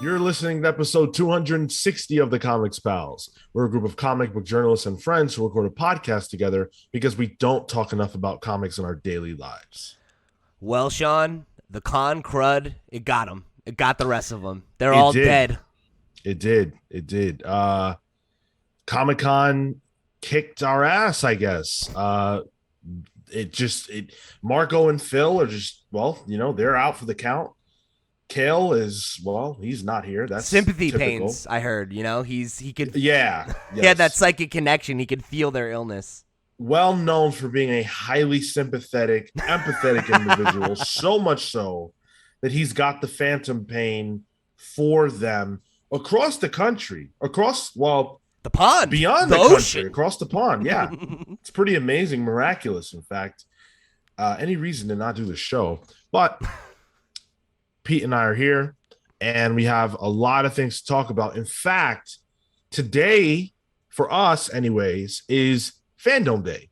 You're listening to episode 260 of the Comics Pals. We're a group of comic book journalists and friends who record a podcast together because we don't talk enough about comics in our daily lives. Well, Sean, the con crud, it got them. It got the rest of them. They're It all did. dead. It did. Comic-Con kicked our ass, I guess. Marco and Phil are just, they're out for the count. Kale is, he's not here. That's sympathy typical. Pains, I heard. He could. Yeah. He had that psychic connection. He could feel their illness. Well known for being a highly sympathetic, empathetic individual, so much so that he's got the phantom pain for them across the country, the pond, beyond the ocean, country, across the pond. Yeah, it's pretty amazing, miraculous, in fact. Any reason to not do the show, but Pete and I are here, and we have a lot of things to talk about. In fact, today, for us anyways, is Fandom Day.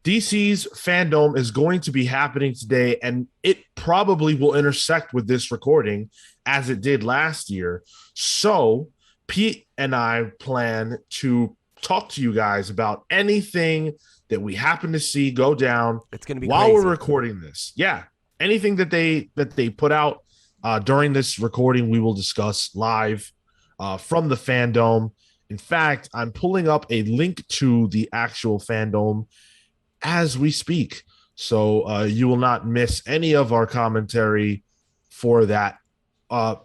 DC's Fandom is going to be happening today, and it probably will intersect with this recording as it did last year. So Pete and I plan to talk to you guys about anything that we happen to see go down. It's going to be while crazy. We're recording this. Yeah, anything that they put out during this recording, we will discuss live from the Fandom. In fact, I'm pulling up a link to the actual Fandom as we speak, so you will not miss any of our commentary for that. I'm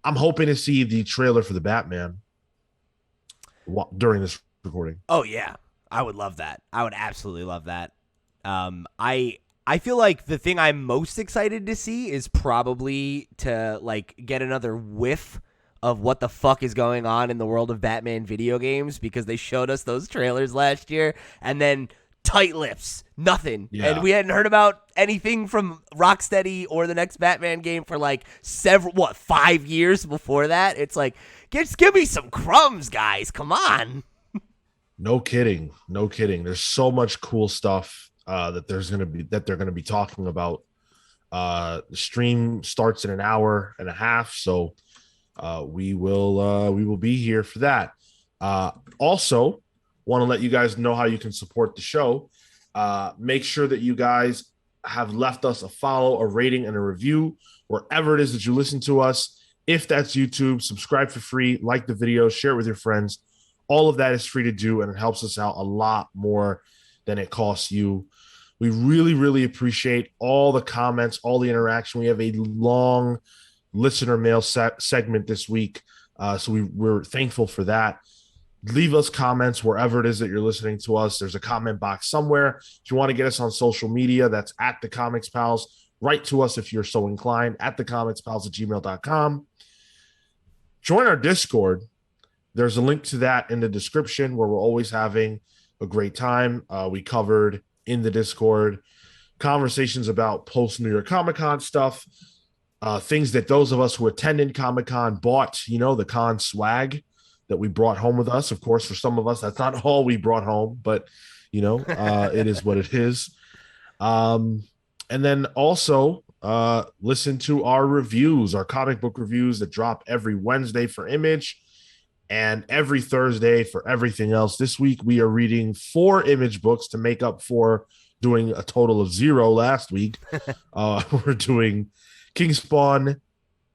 hoping to see the trailer for the Batman during this recording. Oh yeah, I would love that. I would absolutely love that. I feel like the thing I'm most excited to see is probably to get another whiff of what the fuck is going on in the world of Batman video games, because they showed us those trailers last year and then tight lips, nothing. Yeah. And we hadn't heard about anything from Rocksteady or the next Batman game for 5 years before that. It's just give me some crumbs, guys. Come on. No kidding. There's so much cool stuff that they're going to be talking about. The stream starts in an hour and a half, so we will be here for that. Also, want to let you guys know how you can support the show. Make sure that you guys have left us a follow, a rating, and a review wherever it is that you listen to us. If that's YouTube, subscribe for free, like the video, share it with your friends. All of that is free to do, and it helps us out a lot more than it costs you. We really, really appreciate all the comments, all the interaction. We have a long listener mail segment this week, so we're thankful for that. Leave us comments wherever it is that you're listening to us. There's a comment box somewhere. If you want to get us on social media, that's at the Comics Pals. Write to us if you're so inclined at thecomicspals@gmail.com. Join our Discord. There's a link to that in the description, where we're always having a great time. We covered in the Discord conversations about post New York Comic Con stuff, things that those of us who attended Comic Con bought, the con swag that we brought home with us. Of course, for some of us, that's not all we brought home, but it is what it is. And then also listen to our reviews, our comic book reviews that drop every Wednesday for Image and every Thursday for everything else. This week, we are reading 4 Image books to make up for doing a total of 0 last week. We're doing King Spawn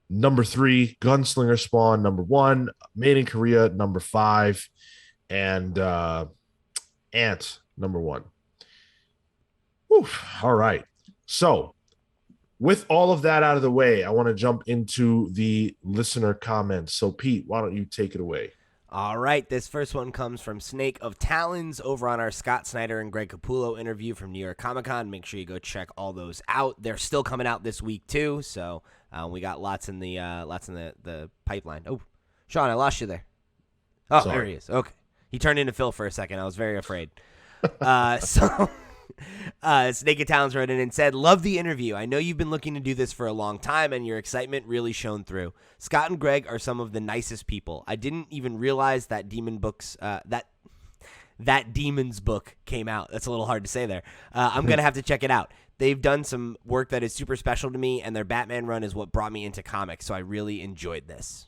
number 3, Gunslinger Spawn number 1, Made in Korea number 5, and Ant number 1. Whew. All right. So with all of that out of the way, I want to jump into the listener comments. So Pete, why don't you take it away? All right, this first one comes from Snake of Talons over on our Scott Snyder and Greg Capullo interview from New York Comic Con. Make sure you go check all those out. They're still coming out this week too, so we got lots in the pipeline. Oh, Sean, I lost you there. Oh, sorry. There he is. Okay, he turned into Phil for a second. I was very afraid. Snake of Talons wrote in and said, "Love the interview. I know you've been looking to do this for a long time, and your excitement really shone through. Scott and Greg are some of the nicest people. I didn't even realize that that Demon's book came out. That's a little hard to say there. I'm gonna have to check it out. They've done some work that is super special to me, and their Batman run is what brought me into comics, so I really enjoyed this.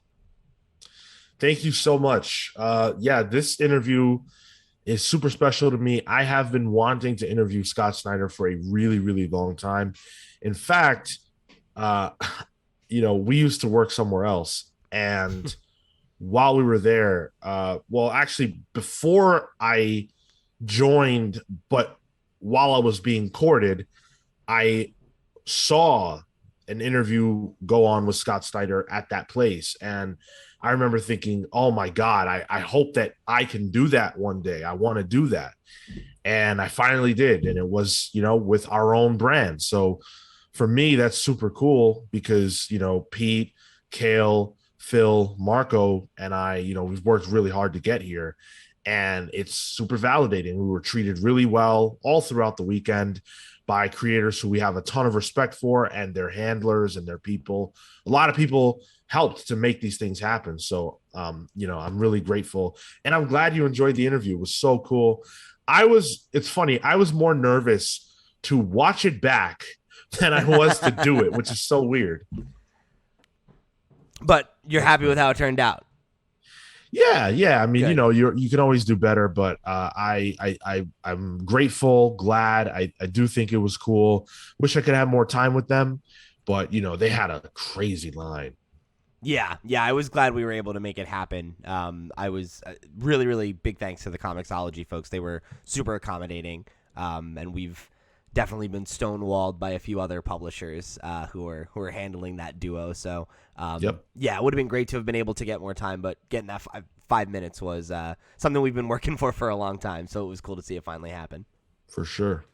Thank you so much. Yeah, this interview is super special to me. I have been wanting to interview Scott Snyder for a really, really long time. In fact, uh, we used to work somewhere else. And while we were there, well, actually, before I joined, but while I was being courted, I saw an interview go on with Scott Snyder at that place. And I remember thinking, oh my God, I hope that I can do that one day. I want to do that. And I finally did. And it was, with our own brand. So for me, that's super cool because, Pete, Kale, Phil, Marco, and I, we've worked really hard to get here. And it's super validating. We were treated really well all throughout the weekend by creators who we have a ton of respect for, and their handlers and their people. A lot of people helped to make these things happen. So, I'm really grateful, and I'm glad you enjoyed the interview. It was so cool. It's funny. I was more nervous to watch it back than I was to do it, which is so weird. But you're happy with how it turned out. Yeah. I mean, Good. you can always do better, but I'm grateful, glad. I do think it was cool. Wish I could have more time with them, but they had a crazy line. Yeah, I was glad we were able to make it happen. I was really, really big thanks to the Comixology folks. They were super accommodating, and we've definitely been stonewalled by a few other publishers who are handling that duo. So, Yep. Yeah, it would have been great to have been able to get more time, but getting that 5 minutes was something we've been working for a long time. So it was cool to see it finally happen. For sure.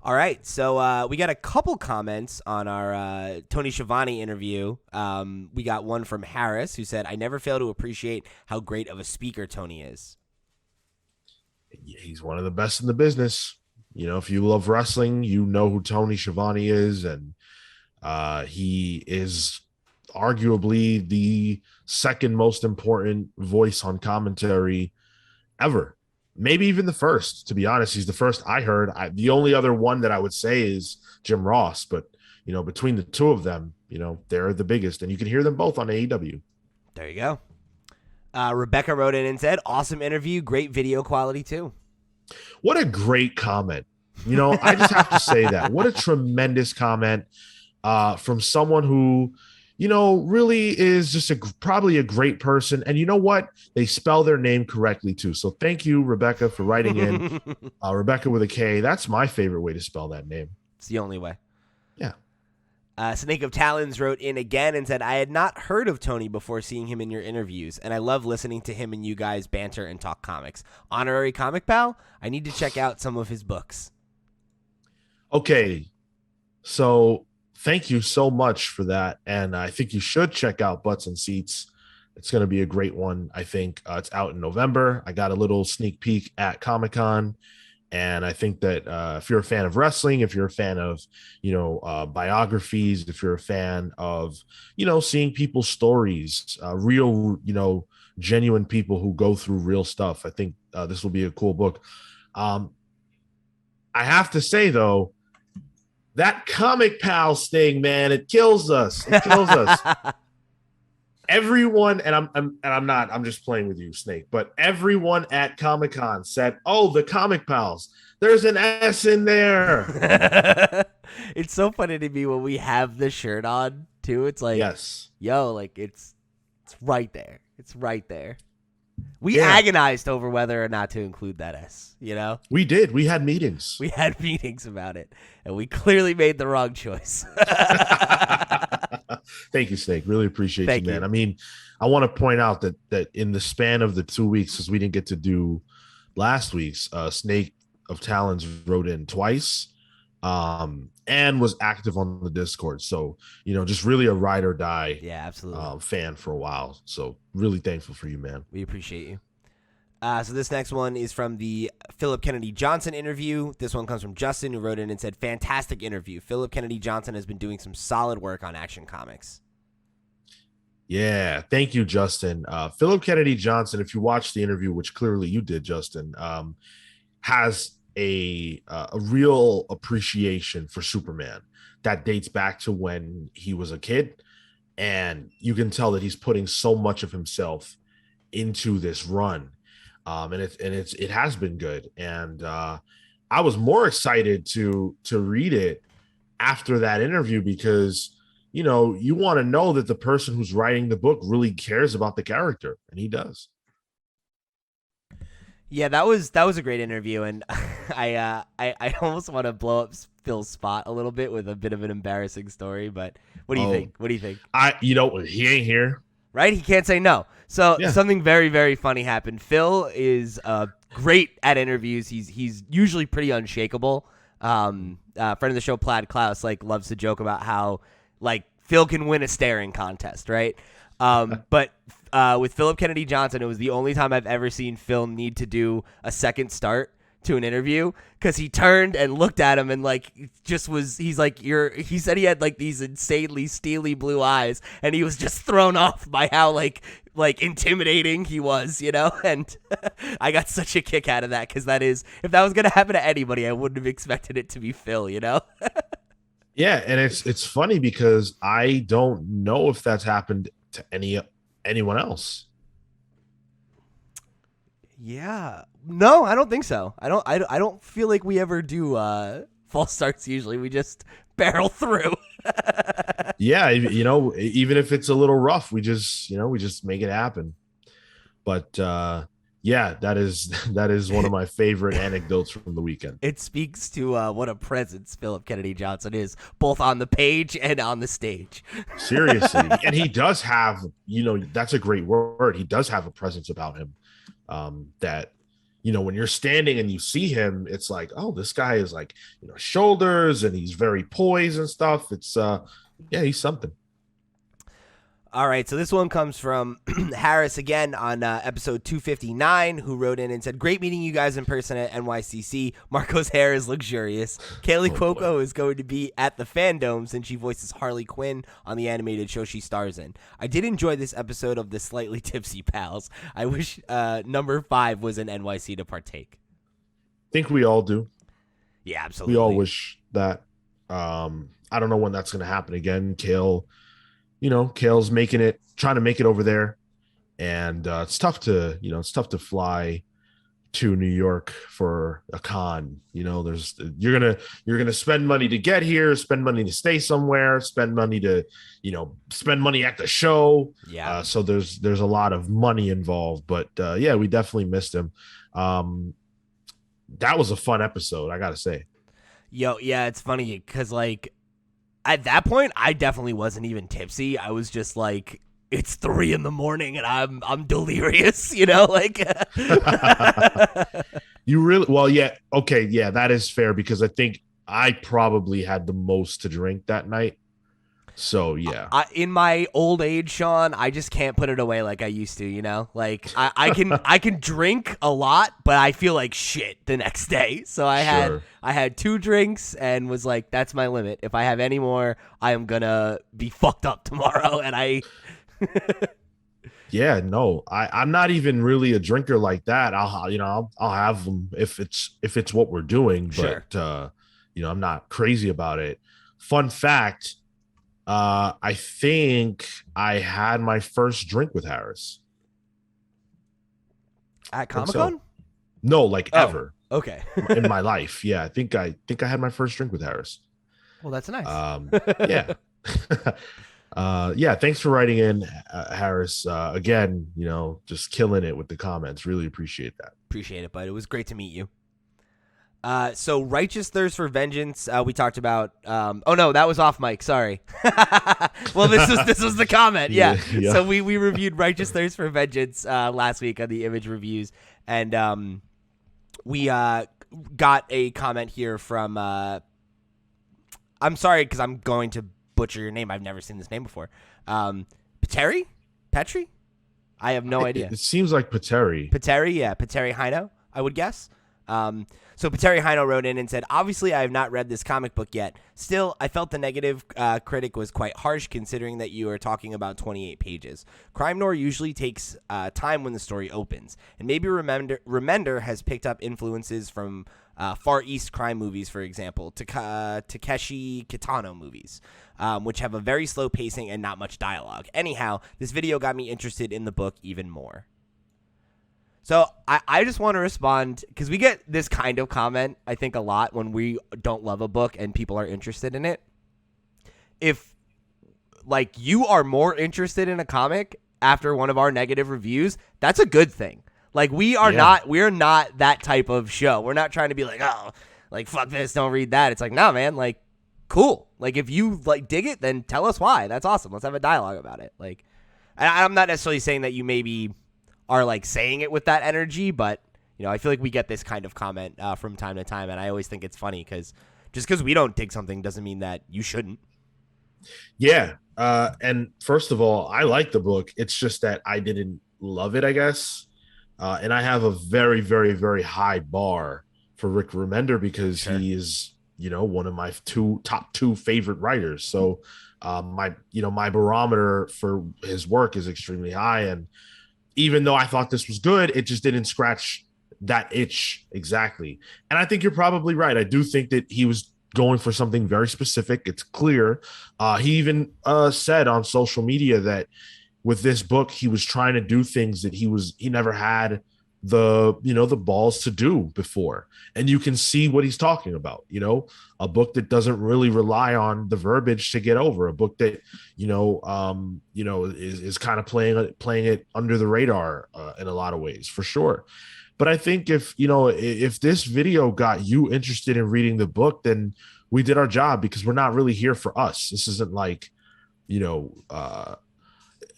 All right, so we got a couple comments on our Tony Schiavone interview. We got one from Harris who said, "I never fail to appreciate how great of a speaker Tony is." He's one of the best in the business. If you love wrestling, you know who Tony Schiavone is, and he is arguably the second most important voice on commentary ever. Maybe even the first, to be honest. He's the first I heard. The only other one that I would say is Jim Ross, but between the two of them, they're the biggest, and you can hear them both on AEW. There you go. Rebecca wrote in and said, "Awesome interview, great video quality too." What a great comment. I just have to say that. What a tremendous comment from someone who, really is just probably a great person. And you know what? They spell their name correctly too. So thank you, Rebecca, for writing in. Rebecca with a K. That's my favorite way to spell that name. It's the only way. Yeah. Snake of Talons wrote in again and said, "I had not heard of Tony before seeing him in your interviews, and I love listening to him and you guys banter and talk comics. Honorary comic pal, I need to check out some of his books." Okay. So thank you so much for that. And I think you should check out Butts and Seats. It's going to be a great one. I think it's out in November. I got a little sneak peek at Comic-Con. And I think that if you're a fan of wrestling, if you're a fan of, biographies, if you're a fan of, seeing people's stories, real, genuine people who go through real stuff, I think this will be a cool book. I have to say, though, that Comic Pals thing, man, it kills us. It kills us. Everyone, and I'm just playing with you, Snake, but everyone at Comic-Con said, "Oh, the Comic Pals. There's an S in there." It's so funny to me when we have the shirt on too. It's like, yes, yo, like it's right there. It's right there. We agonized over whether or not to include that S, We did. We had meetings. We had meetings about it, and we clearly made the wrong choice. Thank you, Snake. Really appreciate Thank you, man. you. I mean, I want to point out that in the span of the 2 weeks, because we didn't get to do last week's, Snake of Talons wrote in twice, and was active on the Discord. So, just really a ride or die absolutely. fan for a while. So really thankful for you, man. We appreciate you. So this next one is from the Philip Kennedy Johnson interview. This one comes from Justin, who wrote in and said, "Fantastic interview. Philip Kennedy Johnson has been doing some solid work on Action Comics." Yeah, thank you, Justin. Philip Kennedy Johnson, if you watched the interview, which clearly you did, Justin, has a real appreciation for Superman that dates back to when he was a kid, and you can tell that he's putting so much of himself into this run, it has been good, and I was more excited to read it after that interview because you want to know that the person who's writing the book really cares about the character, and he does. Yeah, that was a great interview, and I almost want to blow up Phil's spot a little bit with a bit of an embarrassing story. But what do you think? What do you think? He ain't here, right? He can't say no. So Yeah. something very, very funny happened. Phil is great at interviews. He's usually pretty unshakable. Friend of the show, Plaid Klaus, loves to joke about how Phil can win a staring contest, right? But with Philip Kennedy Johnson, it was the only time I've ever seen Phil need to do a second start to an interview because he turned and looked at him and he said he had these insanely steely blue eyes, and he was just thrown off by how intimidating he was, and I got such a kick out of that because if that was going to happen to anybody, I wouldn't have expected it to be Phil, Yeah, and it's funny because I don't know if that's happened to anyone else. Yeah. No, I don't think so. I don't feel like we ever do false starts usually. We just barrel through. Yeah, even if it's a little rough, we just make it happen. But yeah, that is one of my favorite anecdotes from the weekend. It speaks to what a presence Philip Kennedy Johnson is, both on the page and on the stage. Seriously. And he does have, that's a great word. He does have a presence about him that, when you're standing and you see him, it's like, oh, this guy is shoulders, and he's very poised and stuff. It's he's something. All right, so this one comes from Harris again on episode 259, who wrote in and said, "Great meeting you guys in person at NYCC. Marco's hair is luxurious. Kaylee Cuoco is going to be at the Fandom since she voices Harley Quinn on the animated show she stars in. I did enjoy this episode of the Slightly Tipsy Pals. I wish number 5 was in NYC to partake." I think we all do. Yeah, absolutely. We all wish that. I don't know when that's going to happen again. Kale's trying to make it over there, and it's tough to fly to New York for a con. You're gonna spend money to get here, spend money to stay somewhere, spend money at the show. Yeah. So there's a lot of money involved, but yeah, we definitely missed him. That was a fun episode, I gotta say. Yo, yeah, it's funny because at that point, I definitely wasn't even tipsy. I was just it's 3 a.m. and I'm delirious, You really, well, yeah. Okay. Yeah, that is fair because I think I probably had the most to drink that night. So yeah, in my old age, Sean, I just can't put it away like I used to. I can drink a lot, but I feel like shit the next day. So I had 2 drinks and was like, that's my limit. If I have any more, I am gonna be fucked up tomorrow. And I, yeah, no, I'm not even really a drinker like that. I'll have them if it's what we're doing, but sure. I'm not crazy about it. Fun fact. I think I had my first drink with Harris at Comic-Con. So. No, ever. Okay. In my life, yeah. I think I had my first drink with Harris. Well, that's nice. Yeah. Yeah. Thanks for writing in, Harris. Again, just killing it with the comments. Really appreciate that. Appreciate it, bud. It was great to meet you. So Righteous Thirst for Vengeance, we talked about. Oh no, that was off mic. Sorry. Well, this was the comment. Yeah. So we reviewed Righteous Thirst for Vengeance last week on the Image Reviews, and we got a comment here from. I'm sorry because I'm going to butcher your name. I've never seen this name before. Petri? I have no idea. It seems like Petri. Petri, yeah, Petri Hino, I would guess. So Pateri Heino wrote in and said, obviously I have not read this comic book yet. Still, I felt the negative critic was quite harsh considering that you are talking about 28 pages. Crime noir usually takes time when the story opens. And maybe Remender has picked up influences from Far East crime movies, for example, Takeshi Kitano movies, which have a very slow pacing and not much dialogue. Anyhow, this video got me interested in the book even more. So I just want to respond because we get this kind of comment, I think, a lot when we don't love a book and people are interested in it. If, like, you are more interested in a comic after one of our negative reviews, that's a good thing. Like, we're not that type of show. We're not trying to be like, oh, like, fuck this, don't read that. It's like, no, man, like, cool. Like, if you, like, dig it, then tell us why. That's awesome. Let's have a dialogue about it. Like, I'm not necessarily saying that you maybe are like saying it with that energy, but I feel like we get this kind of comment from time to time, and I always think it's funny because just because we don't dig something doesn't mean that you shouldn't. Yeah, and first of all, I like the book. It's just that I didn't love it, I guess, and I have a very, very, very high bar for Rick Remender because he is, one of my top two favorite writers. So my barometer for his work is extremely high, and even though I thought this was good, it just didn't scratch that itch exactly. And I think you're probably right. I do think that he was going for something very specific. It's clear. He even said on social media that with this book, he was trying to do things that he never had the balls to do before. And you can see what he's talking about, a book that doesn't really rely on the verbiage to get over, a book that, is kind of playing it under the radar in a lot of ways, for sure. But I think if this video got you interested in reading the book, then we did our job, because we're not really here for us. This isn't like,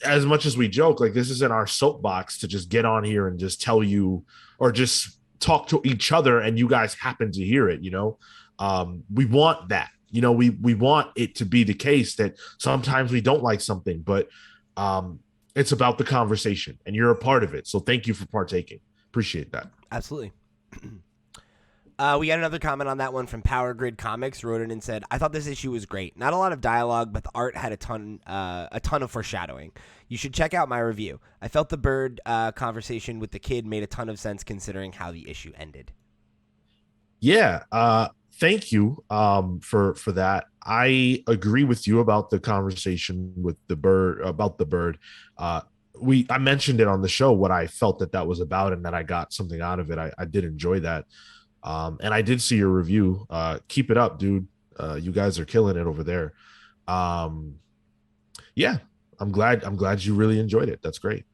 as much as we joke, like, this isn't our soapbox to just get on here and just tell you or just talk to each other and you guys happen to hear it. We want that, we want it to be the case that sometimes we don't like something, but it's about the conversation and you're a part of it. So thank you for partaking. Appreciate that. Absolutely. We got another comment on that one from Power Grid Comics. Wrote in and said, I thought this issue was great. Not a lot of dialogue, but the art had a ton of foreshadowing. You should check out my review. I felt the bird conversation with the kid made a ton of sense considering how the issue ended. Yeah. Thank you for that. I agree with you about the conversation with the bird, about the bird. I mentioned it on the show, what I felt that was about, and that I got something out of it. I did enjoy that. And I did see your review. Keep it up, dude. You guys are killing it over there. Yeah, I'm glad you really enjoyed it. That's great.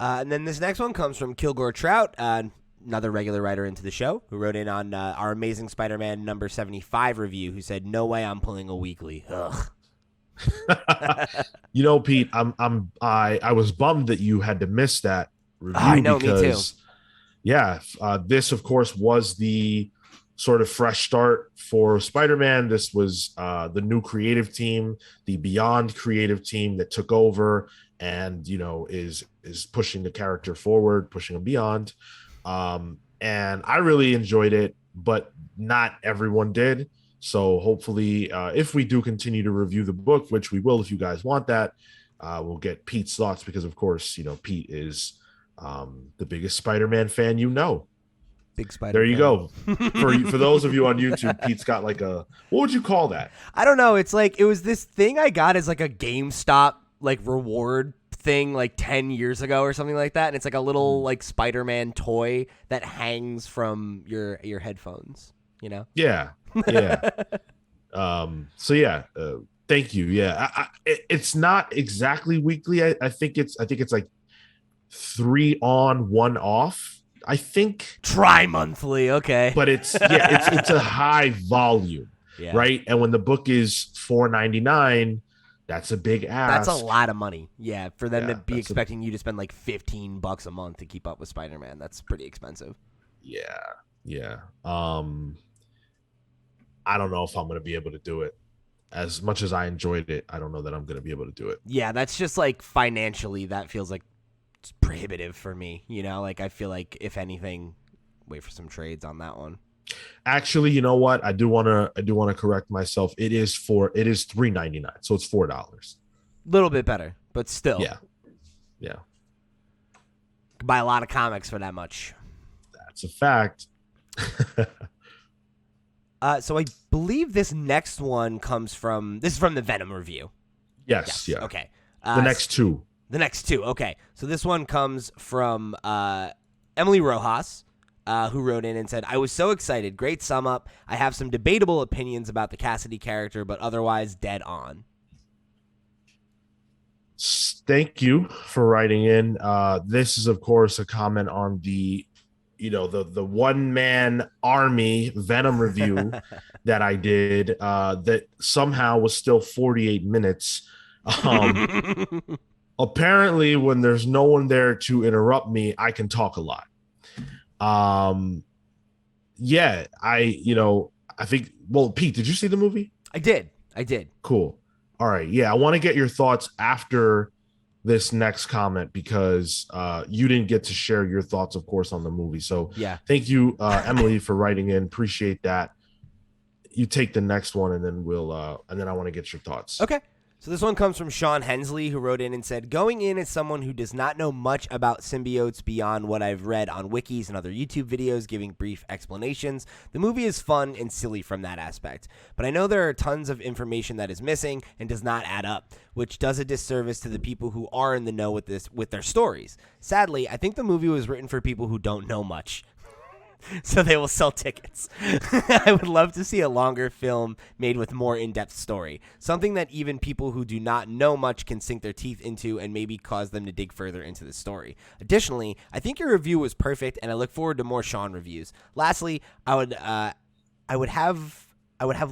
And then this next one comes from Kilgore Trout, another regular writer into the show, who wrote in on our Amazing Spider-Man number 75 review, who said, "No way I'm pulling a weekly." Ugh. Pete, I was bummed that you had to miss that review. I know, me too. Yeah, this, of course, was the sort of fresh start for Spider-Man. This was the new creative team, the Beyond creative team that took over and, is pushing the character forward, pushing him beyond. And I really enjoyed it, but not everyone did. So hopefully, if we do continue to review the book, which we will if you guys want that, we'll get Pete's thoughts because, of course, Pete is the biggest Spider-Man fan, Big Spider. There you go. For those of you on YouTube, Pete's got like what would you call that? I don't know. It's like, it was this thing I got as like a GameStop like reward thing like 10 years ago or something like that, and it's like a little like Spider-Man toy that hangs from your headphones. Yeah. So yeah. Thank you. Yeah. It's not exactly weekly. I think it's like 3 on, 1 off, I think. Tri-monthly, okay. But it's a high volume, right? And when the book is $4.99, that's a big ask. That's a lot of money. Yeah, for them to be expecting you to spend like $15 a month to keep up with Spider-Man, that's pretty expensive. Yeah. I don't know if I'm going to be able to do it. As much as I enjoyed it, I don't know that I'm going to be able to do it. Yeah, that's just like financially, that feels like it's prohibitive for me. Like I feel like if anything, wait for some trades on that one. Actually, you know what? I do want to correct myself. It is $3.99, so it's $4. Little bit better, but still. Yeah. Could buy a lot of comics for that much. That's a fact. So I believe this next one comes from the Venom review. Yes. Yeah. Okay. The next two. Okay. So this one comes from Emily Rojas, who wrote in and said, I was so excited. Great sum up. I have some debatable opinions about the Cassidy character, but otherwise dead on. Thank you for writing in. This is, of course, a comment on the one-man army Venom review that I did that somehow was still 48 minutes. Apparently, when there's no one there to interrupt me, I can talk a lot. I think, well, Pete, did you see the movie? I did. Cool. All right. Yeah, I want to get your thoughts after this next comment because you didn't get to share your thoughts, of course, on the movie. So thank you, Emily, for writing in. Appreciate that. You take the next one, and then I want to get your thoughts. Okay. So this one comes from Sean Hensley, who wrote in and said, going in as someone who does not know much about symbiotes beyond what I've read on wikis and other YouTube videos giving brief explanations, the movie is fun and silly from that aspect. But I know there are tons of information that is missing and does not add up, which does a disservice to the people who are in the know with their stories. Sadly, I think the movie was written for people who don't know much. So they will sell tickets. I would love to see a longer film made with more in-depth story. Something that even people who do not know much can sink their teeth into and maybe cause them to dig further into the story. Additionally, I think your review was perfect, and I look forward to more Sean reviews. Lastly, I would have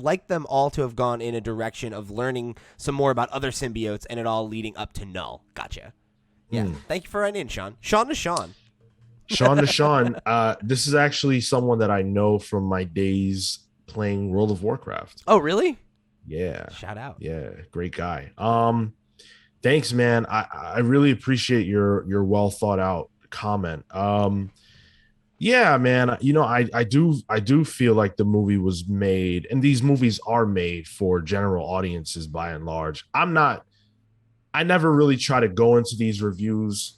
liked them all to have gone in a direction of learning some more about other symbiotes and it all leading up to Null. Gotcha. Yeah. Thank you for writing in, Sean. Sean to Sean. Sean to Sean, this is actually someone that I know from my days playing World of Warcraft. Oh, really? Yeah. Shout out. Yeah, great guy. Thanks, man. I really appreciate your well thought out comment. Yeah, man. I do feel like the movie was made, and these movies are made for general audiences by and large. I never really try to go into these reviews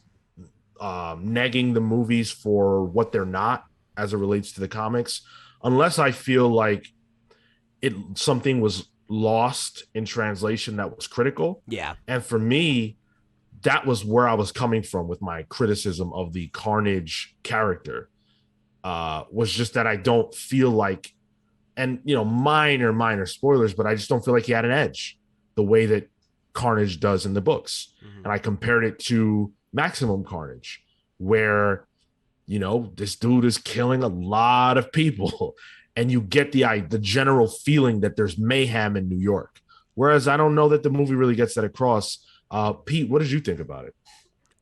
negging the movies for what they're not as it relates to the comics, unless I feel like something was lost in translation that was critical. Yeah. And for me, that was where I was coming from with my criticism of the Carnage character, was just that I don't feel like, and minor spoilers, but I just don't feel like he had an edge the way that Carnage does in the books. Mm-hmm. And I compared it to Maximum Carnage, where this dude is killing a lot of people and you get the general feeling that there's mayhem in New York, whereas I don't know that the movie really gets that across. Pete, what did you think about it?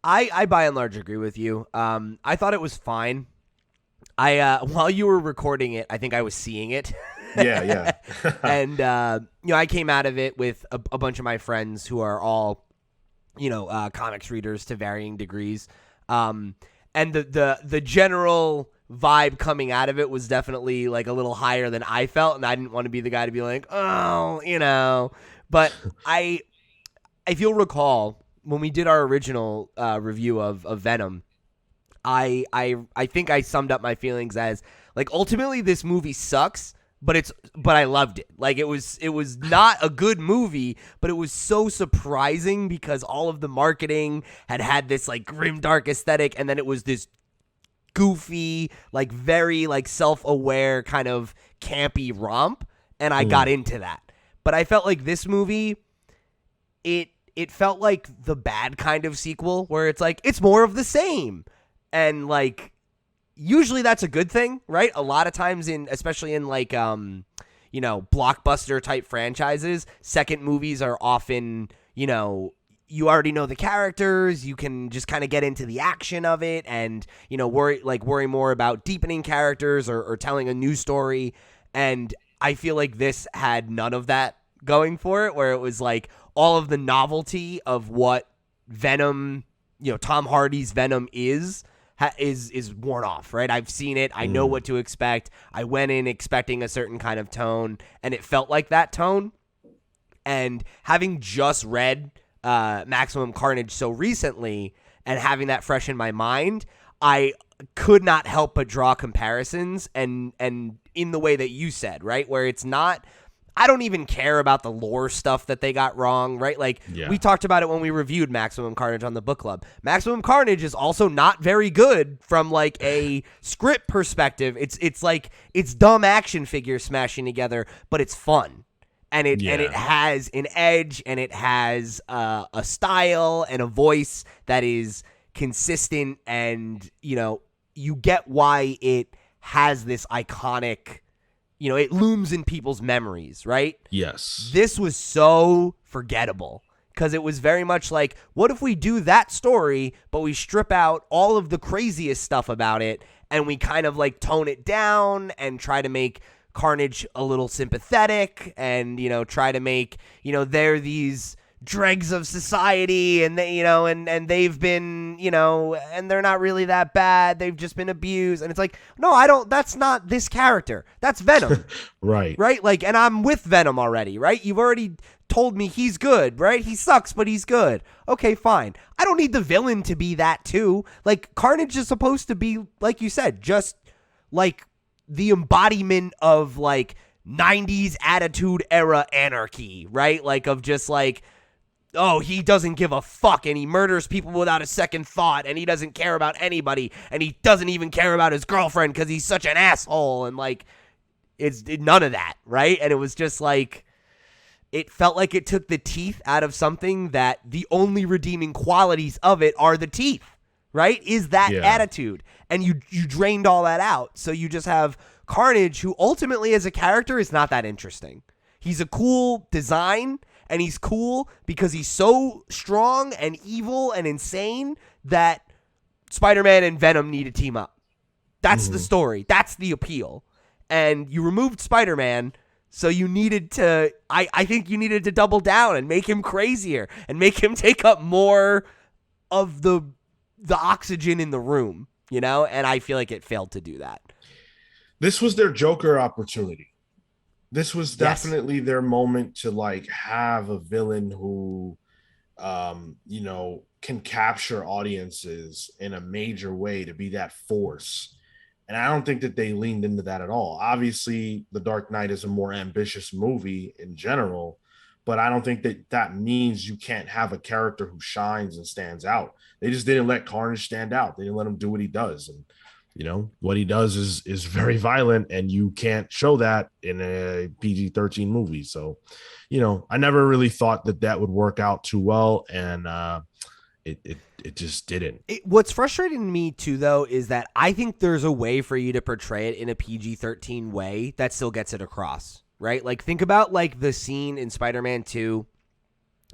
I by and large agree with you. I thought it was fine. While you were recording it, I think I was seeing it. Yeah. And I came out of it with a bunch of my friends who are all comics readers to varying degrees. And the general vibe coming out of it was definitely like a little higher than I felt. And I didn't want to be the guy to be like, but if you'll recall when we did our original review of Venom, I think I summed up my feelings as like, ultimately this movie sucks, but I loved it. Like it was not a good movie, but it was so surprising because all of the marketing had this like grim dark aesthetic, and then it was this goofy, like very like self-aware kind of campy romp, and I got into that. But I felt like this movie, it felt like the bad kind of sequel where it's like it's more of the same, and like usually that's a good thing, right? A lot of times especially in like, blockbuster type franchises, second movies are often, you already know the characters, you can just kind of get into the action of it and, worry more about deepening characters or telling a new story. And I feel like this had none of that going for it, where it was like all of the novelty of what Venom, Tom Hardy's Venom is, is worn off, right? I've seen it. I know what to expect. I went in expecting a certain kind of tone, and it felt like that tone. And having just read Maximum Carnage so recently and having that fresh in my mind, I could not help but draw comparisons and in the way that you said, right? Where it's not, I don't even care about the lore stuff that they got wrong, right? Like, we talked about it when we reviewed Maximum Carnage on the book club. Maximum Carnage is also not very good from, like, a script perspective. It's like, it's dumb action figures smashing together, but it's fun. And it has an edge, and it has a style and a voice that is consistent, and, you know, you get why it has this iconic, you know, it looms in people's memories, right? Yes. This was so forgettable because it was very much like, what if we do that story, but we strip out all of the craziest stuff about it, and we kind of like tone it down and try to make Carnage a little sympathetic, and, you know, try to make, you know, they're these dregs of society, and they, you know, and they've been, you know, and they're not really that bad, they've just been abused. And it's like, no, that's not this character, that's Venom. right Like, and I'm with Venom already, right? You've already told me he's good, right? He sucks, but he's good. Okay, fine. I don't need the villain to be that too. Like, Carnage is supposed to be, like you said, just like the embodiment of like 90s attitude era anarchy, right? Like, of just like, oh, he doesn't give a fuck, and he murders people without a second thought, and he doesn't care about anybody, and he doesn't even care about his girlfriend because he's such an asshole, and like, it's none of that, right? And it was just like, it felt like it took the teeth out of something that the only redeeming qualities of it are the teeth, right? Is that attitude, and you drained all that out, so you just have Carnage, who ultimately as a character is not that interesting. He's a cool design, and he's cool because he's so strong and evil and insane that Spider-Man and Venom need to team up. That's the story. That's the appeal. And you removed Spider-Man, so you needed to, I think you needed to double down and make him crazier and make him take up more of the oxygen in the room, you know? And I feel like it failed to do that. This was their Joker opportunity. This was definitely their moment to like have a villain who, you know, can capture audiences in a major way, to be that force. And I don't think that they leaned into that at all. Obviously, The Dark Knight is a more ambitious movie in general, but I don't think that means you can't have a character who shines and stands out. They just didn't let Carnage stand out. They didn't let him do what he does. And, you know, what he does is very violent, and you can't show that in a PG-13 movie. So, you know, I never really thought that would work out too well, and it just didn't. What's frustrating to me too, though, is that I think there's a way for you to portray it in a PG-13 way that still gets it across, right? Like, think about like the scene in Spider-Man 2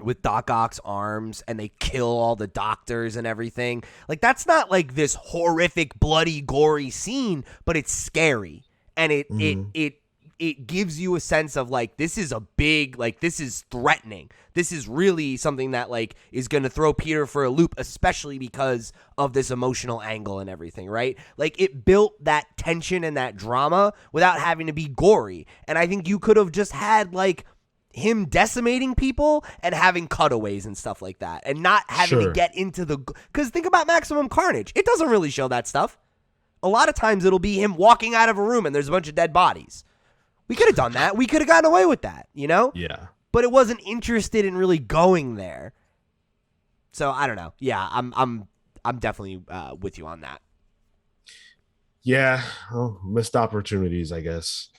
with Doc Ock's arms, and they kill all the doctors and everything. Like, that's not like this horrific, bloody, gory scene, but it's scary. And it gives you a sense of like, this is a big, like, this is threatening. This is really something that like is going to throw Peter for a loop, especially because of this emotional angle and everything, right? Like, it built that tension and that drama without having to be gory. And I think you could have just had like him decimating people and having cutaways and stuff like that, and not having to get into the, because think about Maximum Carnage. It doesn't really show that stuff. A lot of times it'll be him walking out of a room and there's a bunch of dead bodies. We could have done that. We could have gotten away with that, you know? Yeah. But it wasn't interested in really going there. So I don't know. Yeah, I'm definitely with you on that. Yeah, well, missed opportunities, I guess.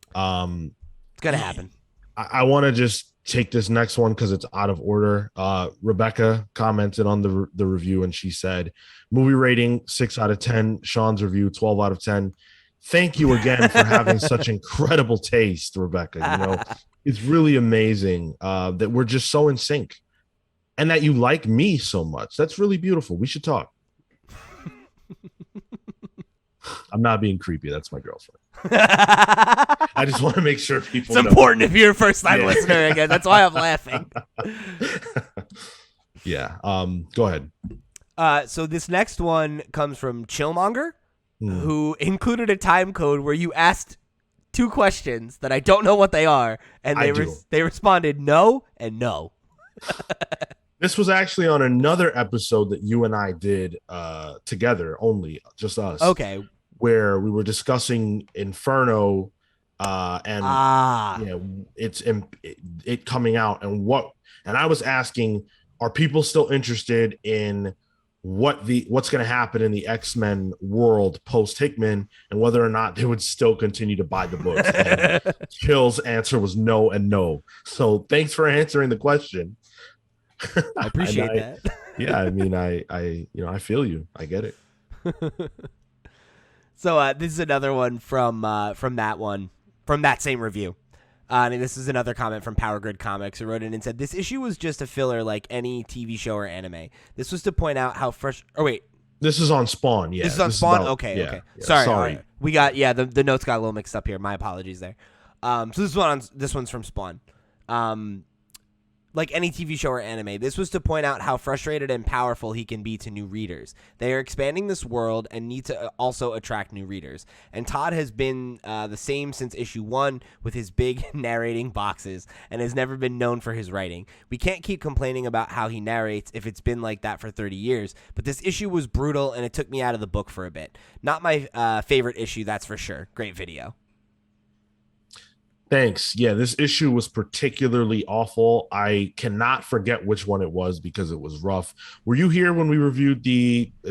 It's gonna happen. I want to just take this next one because it's out of order. Rebecca commented on the review, and she said, movie rating 6 out of 10. Sean's review 12 out of 10. Thank you again for having such incredible taste, Rebecca. You know, it's really amazing that we're just so in sync, and that you like me so much. That's really beautiful. We should talk. I'm not being creepy. That's my girlfriend. I just want to make sure people know. It's important if you're a first-time listener again. That's why I'm laughing. Yeah. Go ahead. So this next one comes from Chillmonger, Hmm. who included a time code where you asked 2 questions that I don't know what they are, and I do. they responded no and no. This was actually on another episode that you and I did together, only just us, Okay. where we were discussing Inferno and Ah. it coming out and I was asking, are people still interested in what's going to happen in the X-Men world post Hickman, and whether or not they would still continue to buy the books? And Chill's answer was no and no. So thanks for answering the question. I appreciate that. Yeah, I mean, I feel you. I get it. So this is another one from that same review. And this is another comment from Power Grid Comics, who wrote in and said, "This issue was just a filler like any TV show or anime. This was to point out how fresh." Oh wait, this is on Spawn. Yeah, this is on Spawn. Okay. Yeah. Sorry. We got the notes got a little mixed up here. My apologies there. So this one's from Spawn. Like any TV show or anime, this was to point out how frustrated and powerful he can be to new readers. They are expanding this world and need to also attract new readers. And Todd has been the same since issue 1 with his big narrating boxes and has never been known for his writing. We can't keep complaining about how he narrates if it's been like that for 30 years, but this issue was brutal and it took me out of the book for a bit. Not my favorite issue, that's for sure. Great video. Thanks. Yeah, this issue was particularly awful. I cannot forget which one it was because it was rough. Were you here when we reviewed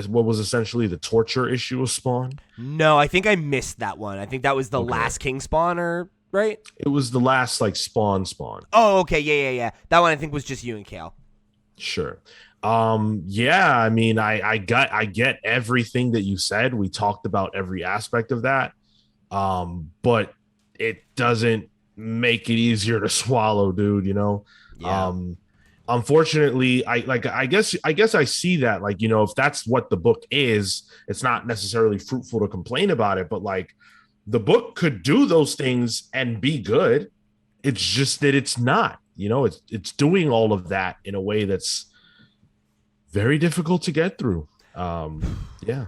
what was essentially the torture issue of Spawn? No, I think I missed that one. I think that was the last King Spawner, right? It was the last Spawn. Oh, okay. Yeah. That one I think was just you and Kale. Sure. Yeah, I mean, I get everything that you said. We talked about every aspect of that. But it doesn't make it easier to swallow, dude, Yeah. Unfortunately, I guess I see that, if that's what the book is, it's not necessarily fruitful to complain about it, but the book could do those things and be good. It's just that it's not, it's doing all of that in a way that's very difficult to get through. Yeah.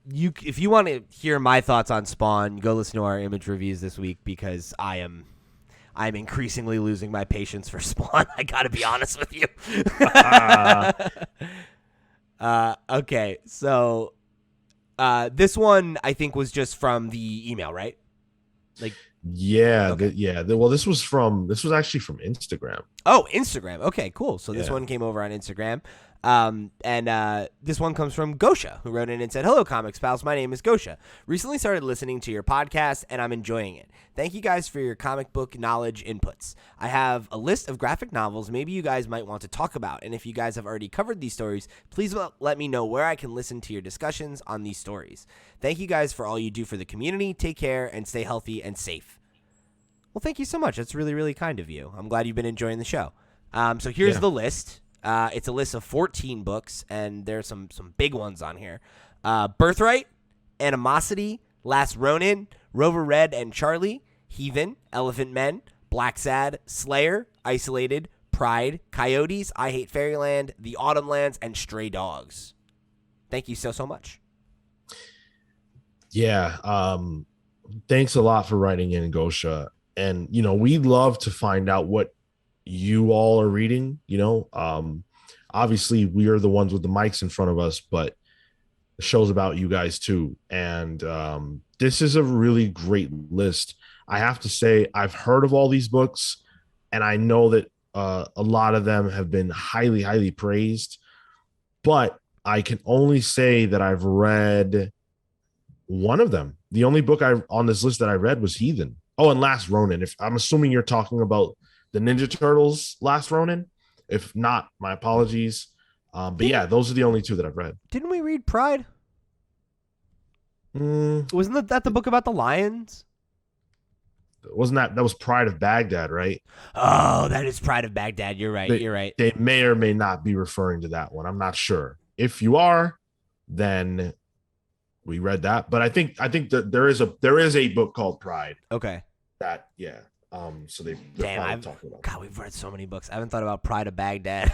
If you want to hear my thoughts on Spawn, go listen to our image reviews this week, because I'm increasingly losing my patience for Spawn. I gotta be honest with you. Okay, so this one I think was just from the email, right? Well, this was actually from Instagram. Oh, Instagram. Okay, cool. So this one came over on Instagram. And this one comes from Gosha, who wrote in and said, "Hello, Comics Pals. My name is Gosha. Recently started listening to your podcast, and I'm enjoying it. Thank you guys for your comic book knowledge inputs. I have a list of graphic novels maybe you guys might want to talk about, and if you guys have already covered these stories, please let me know where I can listen to your discussions on these stories. Thank you guys for all you do for the community. Take care, and stay healthy and safe." Well, thank you so much. That's really, really kind of you. I'm glad you've been enjoying the show. So here's the list. It's a list of 14 books, and there's some big ones on here. Birthright, Animosity, Last Ronin, Rover Red and Charlie, Heathen, Elephant Men, Black Sad, Slayer, Isolated, Pride, Coyotes, I Hate Fairyland, The Autumn Lands, and Stray Dogs. Thank you so much. Yeah. Thanks a lot for writing in, Gosha. And, we'd love to find out what you all are reading. Obviously we are the ones with the mics in front of us, but the show's about you guys too. And this is a really great list. I have to say, I've heard of all these books, and I know that a lot of them have been highly praised, but I can only say that I've read one of them. The only book on this list that I read was Heathen. Oh, and Last Ronin. If I'm assuming you're talking about the Ninja Turtles Last Ronin. If not, my apologies. But yeah, those are the only two that I've read. Didn't we read Pride? Wasn't that the book about the lions? Wasn't that was Pride of Baghdad, right? Oh, that is Pride of Baghdad. You're right. You're right. They may or may not be referring to that one. I'm not sure. If you are, then we read that. But I think that there is a book called Pride. Okay. That, yeah. So they're Damn, probably talking about. God, we've read so many books. I haven't thought about Pride of Baghdad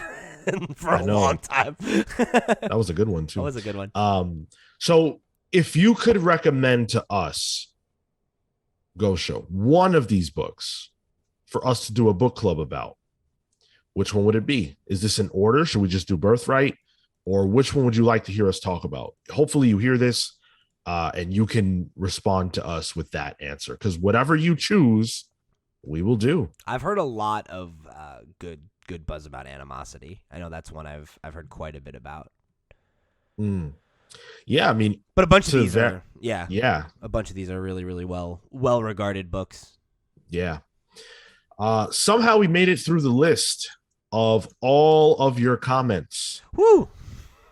for a I know. long time. That was a good one too. That was a good one. So if you could recommend to us, Ghost Show, one of these books for us to do a book club about, which one would it be? Is this in order? Should we just do Birthright? Or which one would you like to hear us talk about? Hopefully you hear this and you can respond to us with that answer, because whatever you choose, we will do. I've heard a lot of good buzz about Animosity. I know that's one I've heard quite a bit about. Yeah, I mean, but a bunch of these are a bunch of these are really, really well regarded books. Yeah. Somehow we made it through the list of all of your comments. Woo!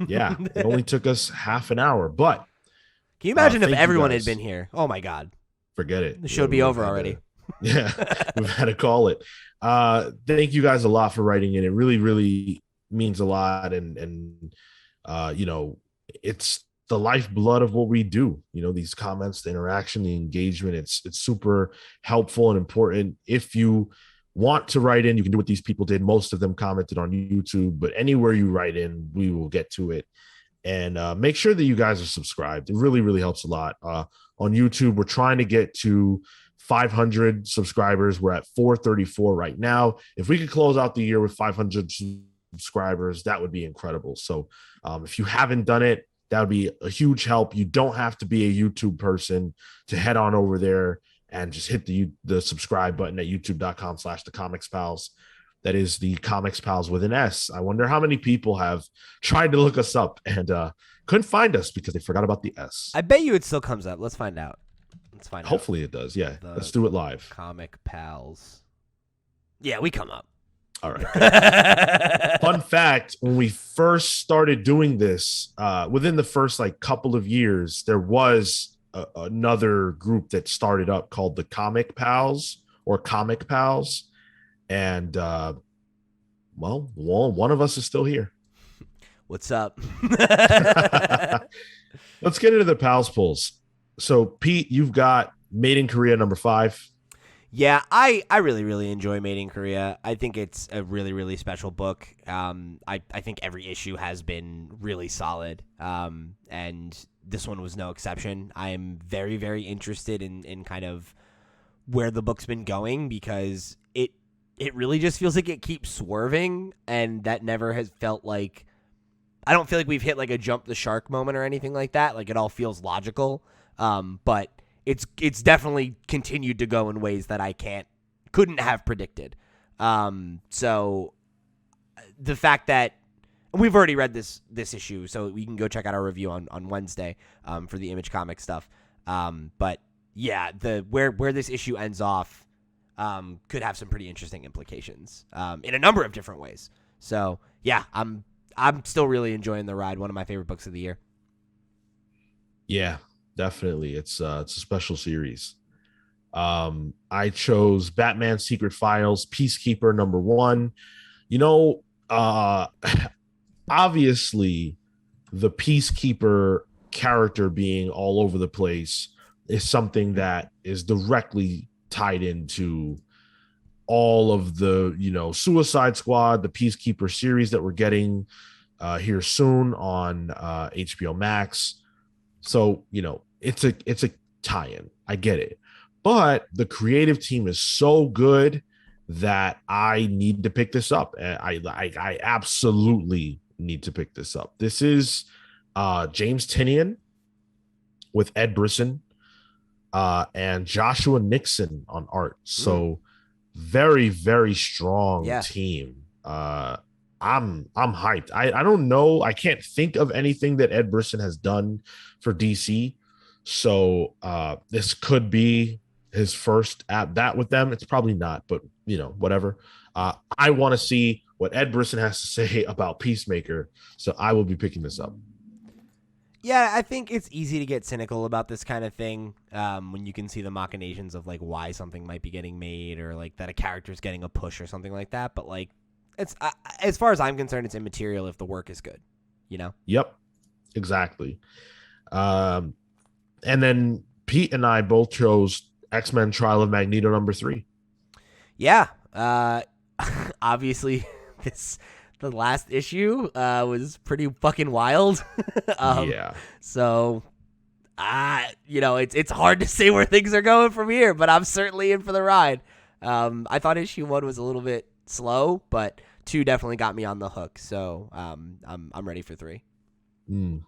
Yeah, it only took us half an hour, but can you imagine if everyone had been here? Oh my God. Forget it. The show'd be over already. Yeah, we've had to call it. Thank you guys a lot for writing in. It really, really means a lot. And you know, it's the lifeblood of what we do. You know, these comments, the interaction, the engagement, it's super helpful and important. If you want to write in, you can do what these people did. Most of them commented on YouTube, but anywhere you write in, we will get to it. And make sure that you guys are subscribed. It really, really helps a lot. On YouTube, we're trying to get to 500 subscribers. We're at 434 right now. If we could close out the year with 500 subscribers, that would be incredible. So if you haven't done it, that would be a huge help. You don't have to be a YouTube person to head on over there and just hit the subscribe button at youtube.com/thecomicspals. That is the Comics Pals with an S. I wonder how many people have tried to look us up and couldn't find us because they forgot about the S. I bet you it still comes up. Let's find out. Hopefully it does. Yeah. Let's do it live. Comic Pals. Yeah, we come up. All right. Fun fact, when we first started doing this, within the first couple of years, there was another group that started up called the Comic Pals or Comic Pals. And well, one of us is still here. What's up? Let's get into the Pals polls. So Pete, you've got Made in Korea number 5. Yeah, I really, really enjoy Made in Korea. I think it's a really, really special book. I think every issue has been really solid, and this one was no exception. I am very, very interested in kind of where the book's been going, because it really just feels like it keeps swerving, and that never has felt like – I don't feel like we've hit like a jump the shark moment or anything like that. Like, it all feels logical, but – It's definitely continued to go in ways that I couldn't have predicted. So the fact that we've already read this issue, so we can go check out our review on Wednesday for the Image Comics stuff. But yeah, where this issue ends off could have some pretty interesting implications in a number of different ways. So yeah, I'm still really enjoying the ride. One of my favorite books of the year. Yeah. Definitely. It's a special series. I chose Batman Secret Files, Peacekeeper number 1. You know, obviously the Peacekeeper character being all over the place is something that is directly tied into all of the, Suicide Squad, the Peacekeeper series that we're getting here soon on HBO Max. So, it's a tie-in. I get it. But the creative team is so good that I need to pick this up. I absolutely need to pick this up. This is James Tynion with Ed Brisson and Joshua Nixon on art. So very, very strong team. I'm hyped. I don't know. I can't think of anything that Ed Brisson has done for DC. So this could be his first at bat with them. It's probably not, but whatever. I want to see what Ed Brisson has to say about Peacemaker. So I will be picking this up. Yeah, I think it's easy to get cynical about this kind of thing when you can see the machinations of why something might be getting made, or that a character's getting a push or something like that. But it's as far as I'm concerned, it's immaterial if the work is good. Yep, exactly. And then Pete and I both chose X-Men Trial of Magneto number 3. Yeah. Obviously, the last issue was pretty fucking wild. Yeah. So, it's hard to say where things are going from here, but I'm certainly in for the ride. I thought issue 1 was a little bit slow, but 2 definitely got me on the hook. So, I'm ready for 3. Mm.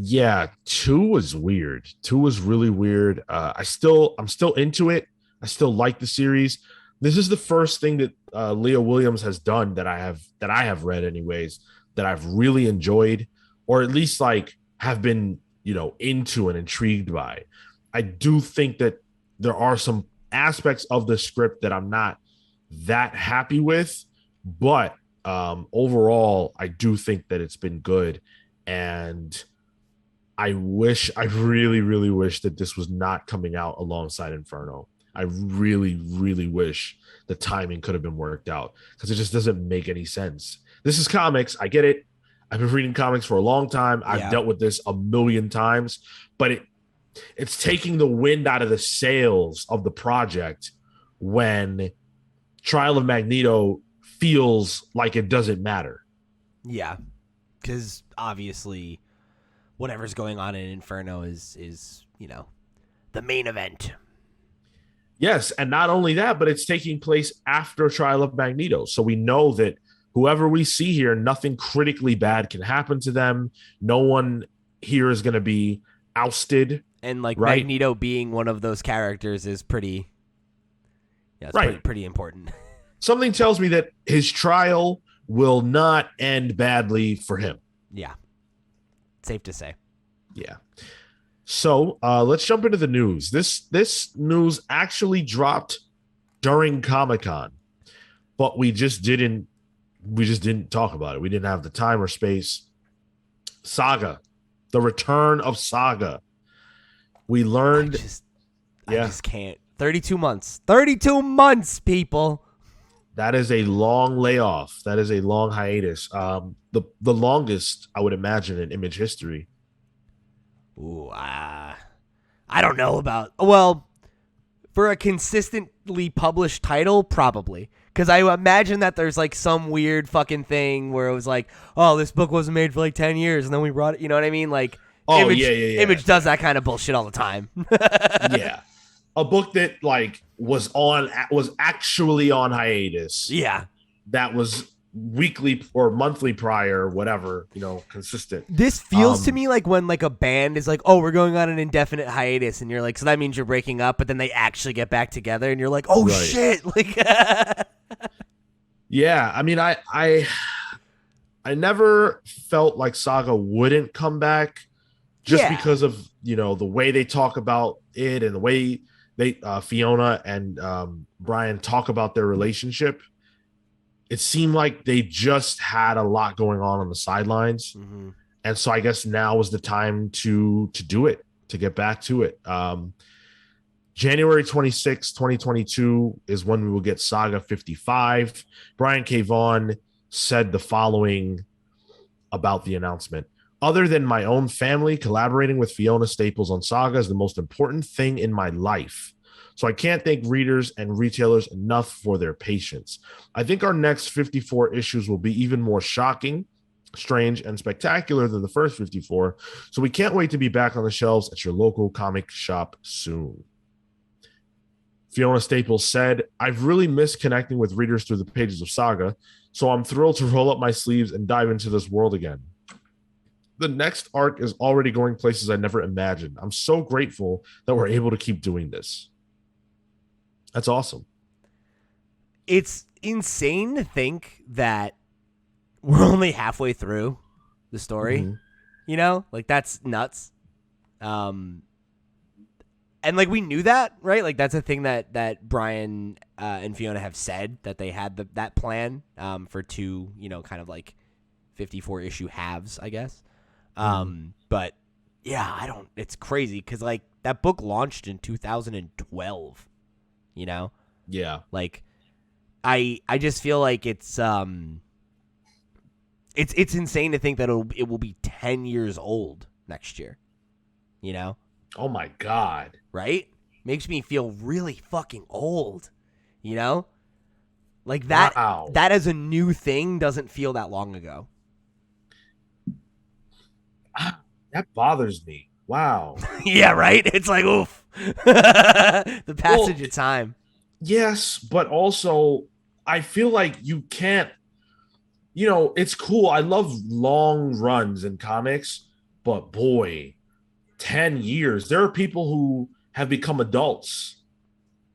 Yeah, 2 was weird. 2 was really weird. I'm still into it. I still like the series. This is the first thing that Leah Williams has done that I have read anyways, that I've really enjoyed, or at least like have been, into and intrigued by. I do think that there are some aspects of the script that I'm not that happy with, but overall I do think that it's been good. And I really, really wish that this was not coming out alongside Inferno. I really, really wish the timing could have been worked out, because it just doesn't make any sense. This is comics. I get it. I've been reading comics for a long time. I've dealt with this a million times, but it's taking the wind out of the sails of the project when Trial of Magneto feels like it doesn't matter. Yeah, because obviously whatever's going on in Inferno is the main event. Yes, and not only that, but it's taking place after Trial of Magneto. So we know that whoever we see here, nothing critically bad can happen to them. No one here is going to be ousted. And like right? Magneto being one of those characters is pretty, it's right. pretty important. Something tells me that his trial will not end badly for him. Yeah. Safe to say. Yeah. So let's jump into the news. This news actually dropped during Comic-Con, but we just didn't talk about it. We didn't have the time or space. Saga, the return of Saga. We learned. I just can't. 32 months. 32 months, people. That is a long layoff. That is a long hiatus. The longest, I would imagine, in Image history. Ooh, I don't know about. Well, for a consistently published title, probably. Because I imagine that there's like some weird fucking thing where it was like, oh, this book wasn't made for like 10 years, and then we brought it. You know what I mean? Like, Image, Image does that kind of bullshit all the time. Yeah. A book that like was actually on hiatus. Yeah. That was weekly or monthly prior, whatever, consistent. This feels to me like when like a band is like, oh, we're going on an indefinite hiatus, and you're like, so that means you're breaking up, but then they actually get back together, and you're like, oh shit. Like yeah, I mean, I never felt like Saga wouldn't come back just because of, the way they talk about it and the way they Fiona and Brian talk about their relationship. It seemed like they just had a lot going on the sidelines. Mm-hmm. And so I guess now was the time to do it, to get back to it. January 26, 2022 is when we will get Saga 55. Brian K. Vaughan said the following about the announcement. Other than my own family, collaborating with Fiona Staples on Saga is the most important thing in my life. So I can't thank readers and retailers enough for their patience. I think our next 54 issues will be even more shocking, strange, and spectacular than the first 54. So we can't wait to be back on the shelves at your local comic shop soon. Fiona Staples said, I've really missed connecting with readers through the pages of Saga, so I'm thrilled to roll up my sleeves and dive into this world again. The next arc is already going places I never imagined. I'm so grateful that we're able to keep doing this. That's awesome. It's insane to think that we're only halfway through the story. Mm-hmm. Like that's nuts. And like we knew that, right? Like that's a thing that Brian and Fiona have said, that they had that plan for 2, kind of like 54 issue halves, I guess. But yeah, it's crazy because like that book launched in 2012, Yeah. Like I just feel like it's insane to think that it will be 10 years old next year, Oh my God. Right? Makes me feel really fucking old. you know? Like that Wow. that as a new thing doesn't feel that long ago. That bothers me. Wow. Yeah, right? It's like, oof. The Well, passage of time. yes, but also I feel like you can't, it's cool. I love long runs in comics, but boy, 10 years. There are people who have become adults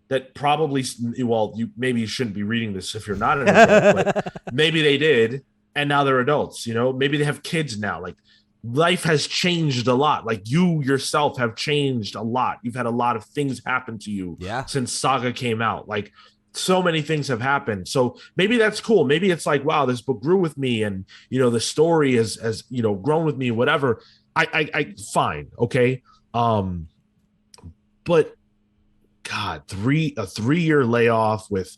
that probably, well, you shouldn't be reading this if you're not an adult, but maybe they did, and now they're adults. Maybe they have kids now. Like, life has changed a lot. Like, you yourself have changed a lot. You've had a lot of things happen to you Yeah. since Saga came out. Like, so many things have happened. So maybe that's cool. Maybe it's like, wow, this book grew with me, and the story has grown with me. Whatever. I fine, okay. But God, a 3 year layoff with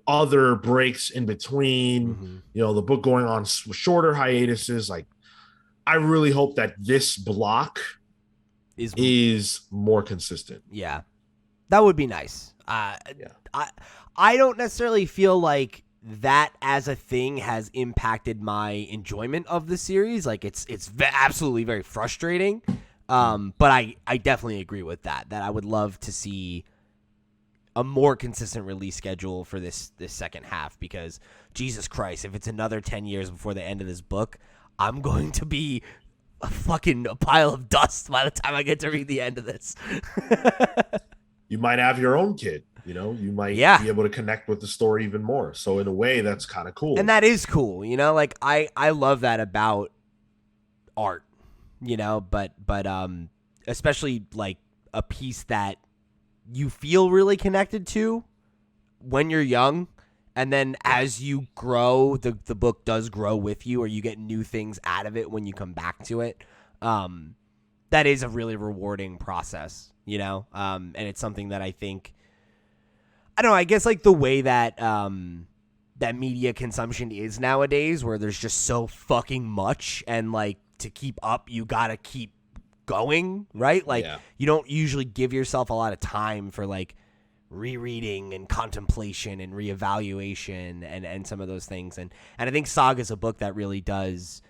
other breaks in between. Mm-hmm. The book going on shorter hiatuses. Like, I really hope that this block is more consistent. Yeah, that would be nice. Yeah. I don't necessarily feel like that as a thing has impacted my enjoyment of the series. Like, it's absolutely very frustrating. But I definitely agree with that I would love to see a more consistent release schedule for this second half, because Jesus Christ, if it's another 10 years before the end of this book, I'm going to be a pile of dust by the time I get to read the end of this. You might have your own kid, you might be able to connect with the story even more. So in a way, that's kind of cool. And that is cool, like I love that about art. But especially like a piece that you feel really connected to when you're young, and then as you grow, the book does grow with you, or you get new things out of it when you come back to it. That is a really rewarding process, and it's something that I think, I don't know, I guess like the way that that media consumption is nowadays, where there's just so fucking much, and like, to keep up, you gotta keep going, right? Like, you don't usually give yourself a lot of time for like rereading and contemplation and reevaluation and some of those things. And I think Saga's a book that really does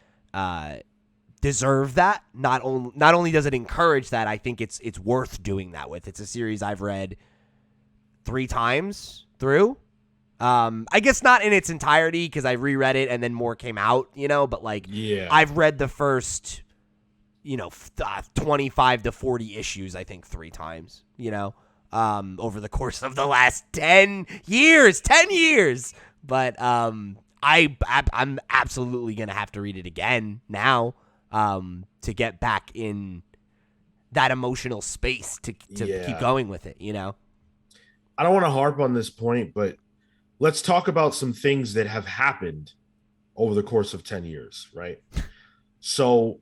deserve that. Not only does it encourage that, I think it's worth doing that with. It's a series I've read 3 times through. I guess not in its entirety, because I reread it and then more came out, but like, I've read the first, 25 to 40 issues, I think 3 times, over the course of the last 10 years. But I'm absolutely going to have to read it again now, to get back in that emotional space to keep going with it, I don't want to harp on this point, but let's talk about some things that have happened over the course of 10 years, right? So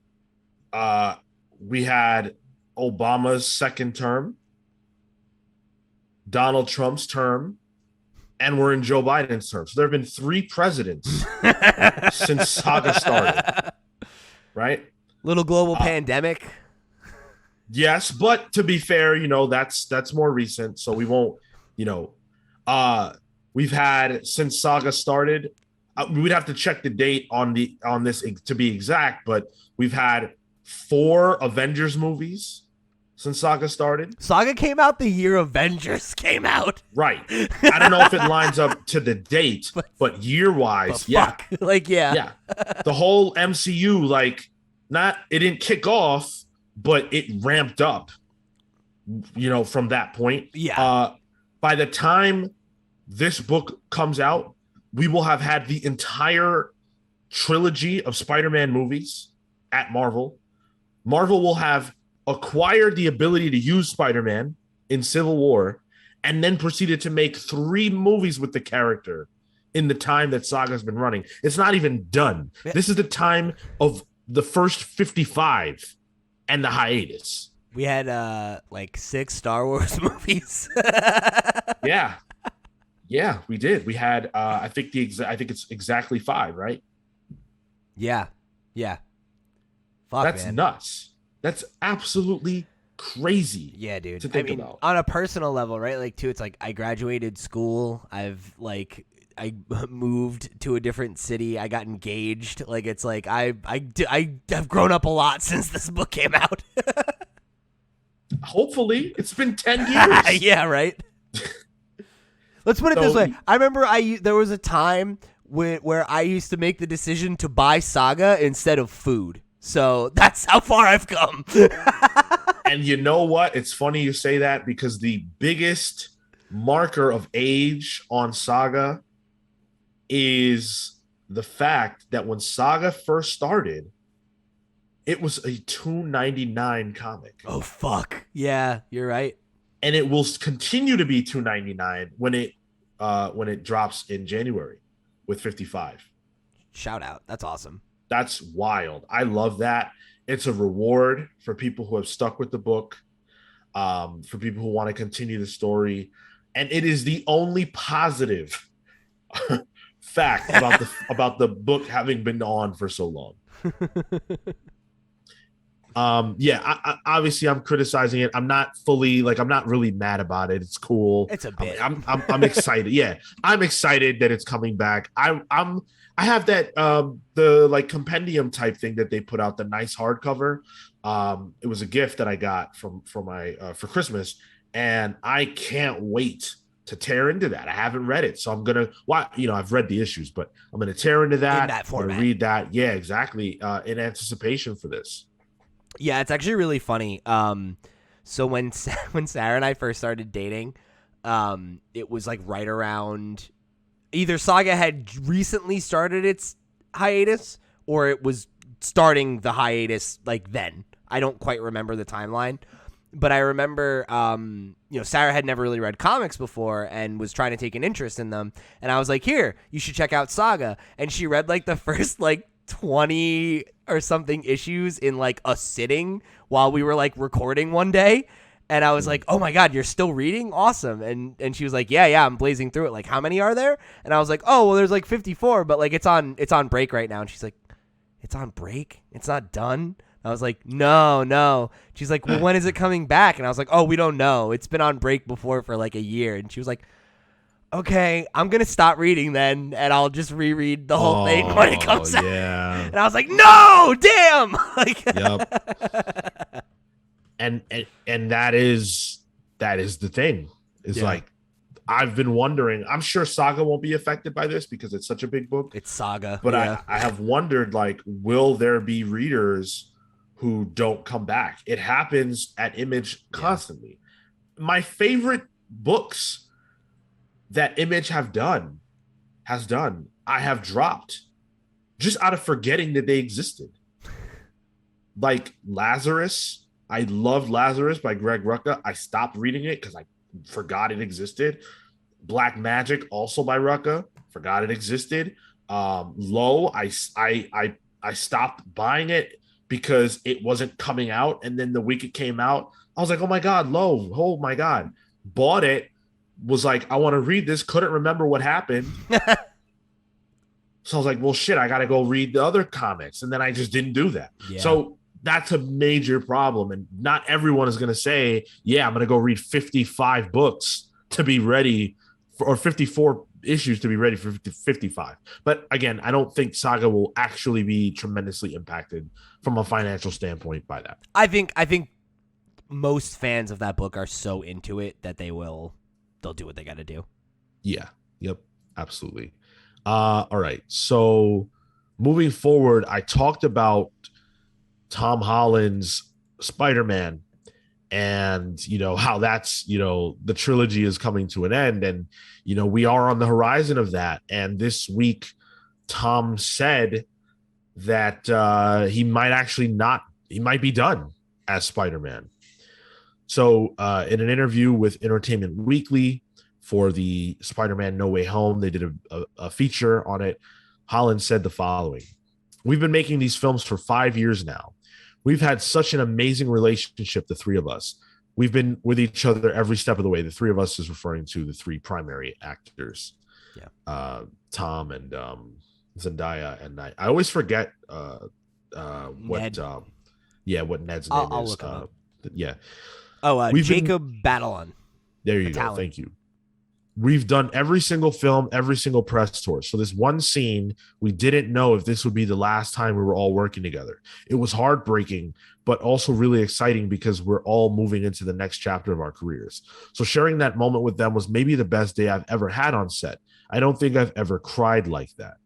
we had Obama's second term, Donald Trump's term, and we're in Joe Biden's term. So there have been 3 presidents since Saga started, right? Little global pandemic. Yes, but to be fair, that's more recent, so we won't, we've had, since Saga started, we'd have to check the date on this to be exact, but we've had 4 Avengers movies since Saga started. Saga came out the year Avengers came out. Right. I don't know if it lines up to the date, but year-wise, yeah. Like, yeah. Yeah. The whole MCU, like, it didn't kick off, but it ramped up, from that point. Yeah. By the time this book comes out, we will have had the entire trilogy of Spider-Man movies at Marvel. Marvel will have acquired the ability to use Spider-Man in Civil War, and then proceeded to make 3 movies with the character in the time that Saga's been running. It's not even done. This is the time of the first 55 and the hiatus. We had like 6 Star Wars movies. Yeah, we did. We had I think it's exactly 5, right? Yeah. Fuck, that's man. Nuts. That's absolutely crazy Yeah, dude. to I think mean, about. on a personal level, right? Like, too, it's like I graduated school. I moved to a different city. I got engaged. Like, it's like I've grown up a lot since this book came out. Hopefully, it's been 10 years. Yeah, right. Let's put it this way. I remember there was a time where I used to make the decision to buy Saga instead of food. So that's how far I've come. And you know what? It's funny you say that because the biggest marker of age on Saga is the fact that when Saga first started, it was a $2.99 comic. Oh, fuck. Yeah, you're right. And it will continue to be $2.99 when it drops in January with 55. Shout out. That's awesome. That's wild. I love that. It's a reward for people who have stuck with the book, for people who want to continue the story. And it is the only positive fact about the book having been on for so long. Obviously I'm criticizing it. I'm not really mad about it. It's cool. It's a bit. I'm excited. Yeah, I'm excited that it's coming back. I have that the like compendium type thing that they put out, the nice hardcover. It was a gift that I got for Christmas, and I can't wait to tear into that. I haven't read it, so I'm gonna. I've read the issues, but I'm gonna tear into that. In that format. Read that. Yeah, exactly. In anticipation for this. Yeah, it's actually really funny. So when Sarah and I first started dating, it was like right around either Saga had recently started its hiatus or it was starting the hiatus like then. I don't quite remember the timeline, but I remember, Sarah had never really read comics before and was trying to take an interest in them. And I was like, here, you should check out Saga. And she read like the first like 20 or something issues in like a sitting while we were like recording one day. And I was like, oh my God, you're still reading? Awesome. And she was like, yeah, I'm blazing through it. Like, how many are there? And I was like, oh, well, there's like 54, but like it's on break right now. And she's like, it's on break? It's not done? I was like, no. She's like, well, when is it coming back? And I was like, oh, we don't know. It's been on break before for like a year. And she was like, okay, I'm going to stop reading then, and I'll just reread the whole thing when it comes out. And I was like, no, damn. Yep. And that is the thing. Like, I've been wondering, I'm sure Saga won't be affected by this because it's such a big book. It's Saga. But I have wondered, like, will there be readers who don't come back? It happens at Image constantly. My favorite books that Image has done, I have dropped just out of forgetting that they existed. Like Lazarus. I loved Lazarus by Greg Rucka. I stopped reading it because I forgot it existed. Black Magic, also by Rucka, forgot it existed. Low, I stopped buying it because it wasn't coming out. And then the week it came out, I was like, oh my God, Low, oh my God. Bought it, was like, I want to read this, couldn't remember what happened. So I was like, well, shit, I got to go read the other comics. And then I just didn't do that. Yeah. So that's a major problem. And not everyone is going to say, yeah, I'm going to go read 55 books to be ready for, or 54 issues to be ready for 55. But again, I don't think Saga will actually be tremendously impacted from a financial standpoint by that. I think most fans of that book are so into it that they'll do what they got to do. Yeah. Yep. Absolutely. All right. So moving forward, I talked about Tom Holland's Spider-Man and, how that's, the trilogy is coming to an end. And, we are on the horizon of that. And this week, Tom said that he might be done as Spider-Man. So in an interview with Entertainment Weekly for the Spider-Man No Way Home, they did a feature on it. Holland said the following: "We've been making these films for 5 years now. We've had such an amazing relationship, the three of us. We've been with each other every step of the way." The three of us is referring to the three primary actors. Yeah. Tom and Zendaya, and I always forget what Ned. What Ned's name is. Look him up. Yeah. Jacob Batalon. There you go. Thank you. We've done every single film, every single press tour. So this one scene, we didn't know if this would be the last time we were all working together. It was heartbreaking, but also really exciting because we're all moving into the next chapter of our careers. So sharing that moment with them was maybe the best day I've ever had on set. I don't think I've ever cried like that.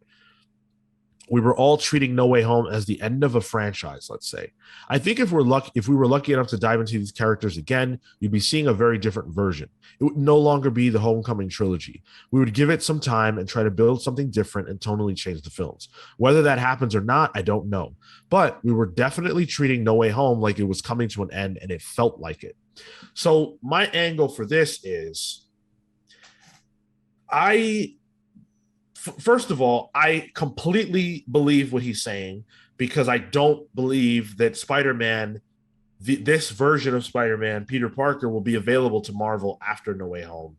We were all treating No Way Home as the end of a franchise, let's say. I think if we were lucky enough to dive into these characters again, you'd be seeing a very different version. It would no longer be the Homecoming trilogy. We would give it some time and try to build something different and tonally change the films. Whether that happens or not, I don't know. But we were definitely treating No Way Home like it was coming to an end, and it felt like it. So my angle for this is, first of all, I completely believe what he's saying, because I don't believe that Spider-Man, this version of Spider-Man, Peter Parker, will be available to Marvel after No Way Home.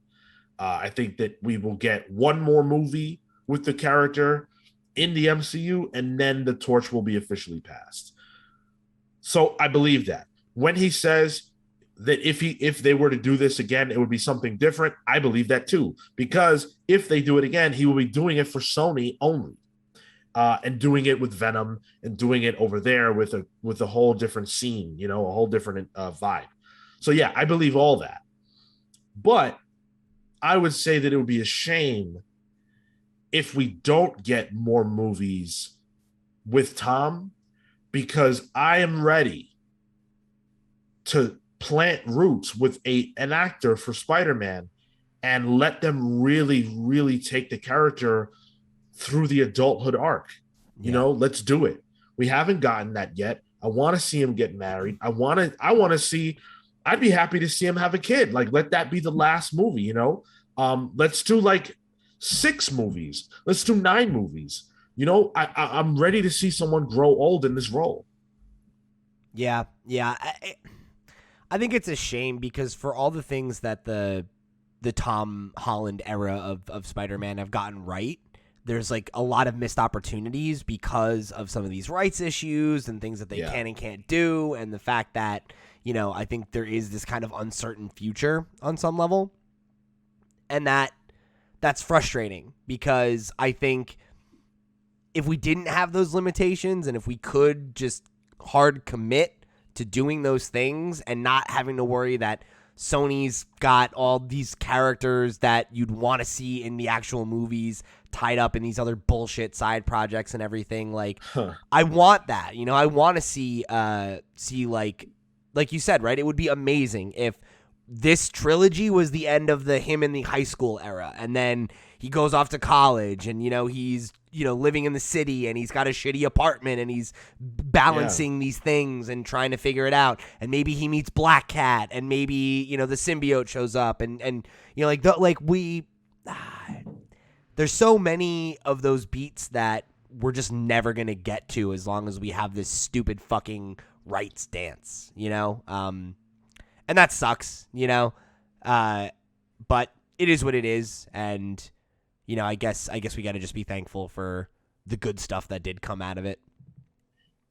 I think that we will get one more movie with the character in the MCU, and then the torch will be officially passed. So I believe that. When he says that if they were to do this again, it would be something different, I believe that too. Because if they do it again, he will be doing it for Sony only. And doing it with Venom and doing it over there with a whole different scene, a whole different vibe. So yeah, I believe all that. But I would say that it would be a shame if we don't get more movies with Tom, because I am ready to plant roots with an actor for Spider-Man and let them really, really take the character through the adulthood arc. Let's do it. We haven't gotten that yet. I want to see him get married. I want to see, I'd be happy to see him have a kid. Like, let that be the last movie, let's do like 6 movies. Let's do 9 movies. I'm ready to see someone grow old in this role. Yeah. I think it's a shame, because for all the things that the Tom Holland era of Spider-Man have gotten right, there's like a lot of missed opportunities because of some of these rights issues and things that they can and can't do, and the fact that, I think there is this kind of uncertain future on some level. And that's frustrating, because I think if we didn't have those limitations, and if we could just hard commit to doing those things and not having to worry that Sony's got all these characters that you'd want to see in the actual movies tied up in these other bullshit side projects and everything. Like, I want that, I want to see like you said, right? It would be amazing if this trilogy was the end of him in the high school era, and then he goes off to college, and he's living in the city, and he's got a shitty apartment, and he's balancing these things and trying to figure it out, and maybe he meets Black Cat, and maybe the symbiote shows up, and there's so many of those beats that we're just never gonna get to as long as we have this stupid fucking rights dance, and that sucks, but it is what it is, and I guess we got to just be thankful for the good stuff that did come out of it.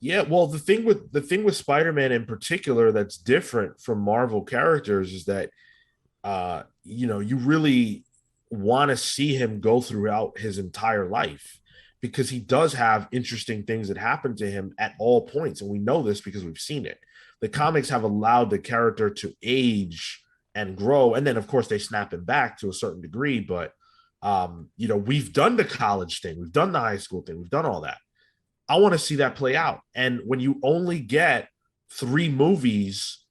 Yeah, well, the thing with Spider-Man in particular that's different from Marvel characters is that you really want to see him go throughout his entire life, because he does have interesting things that happen to him at all points, and we know this because we've seen it. The comics have allowed the character to age and grow, and then of course they snap him back to a certain degree, but we've done the college thing, we've done the high school thing, we've done all that. I want to see that play out. And when you only get 3 movies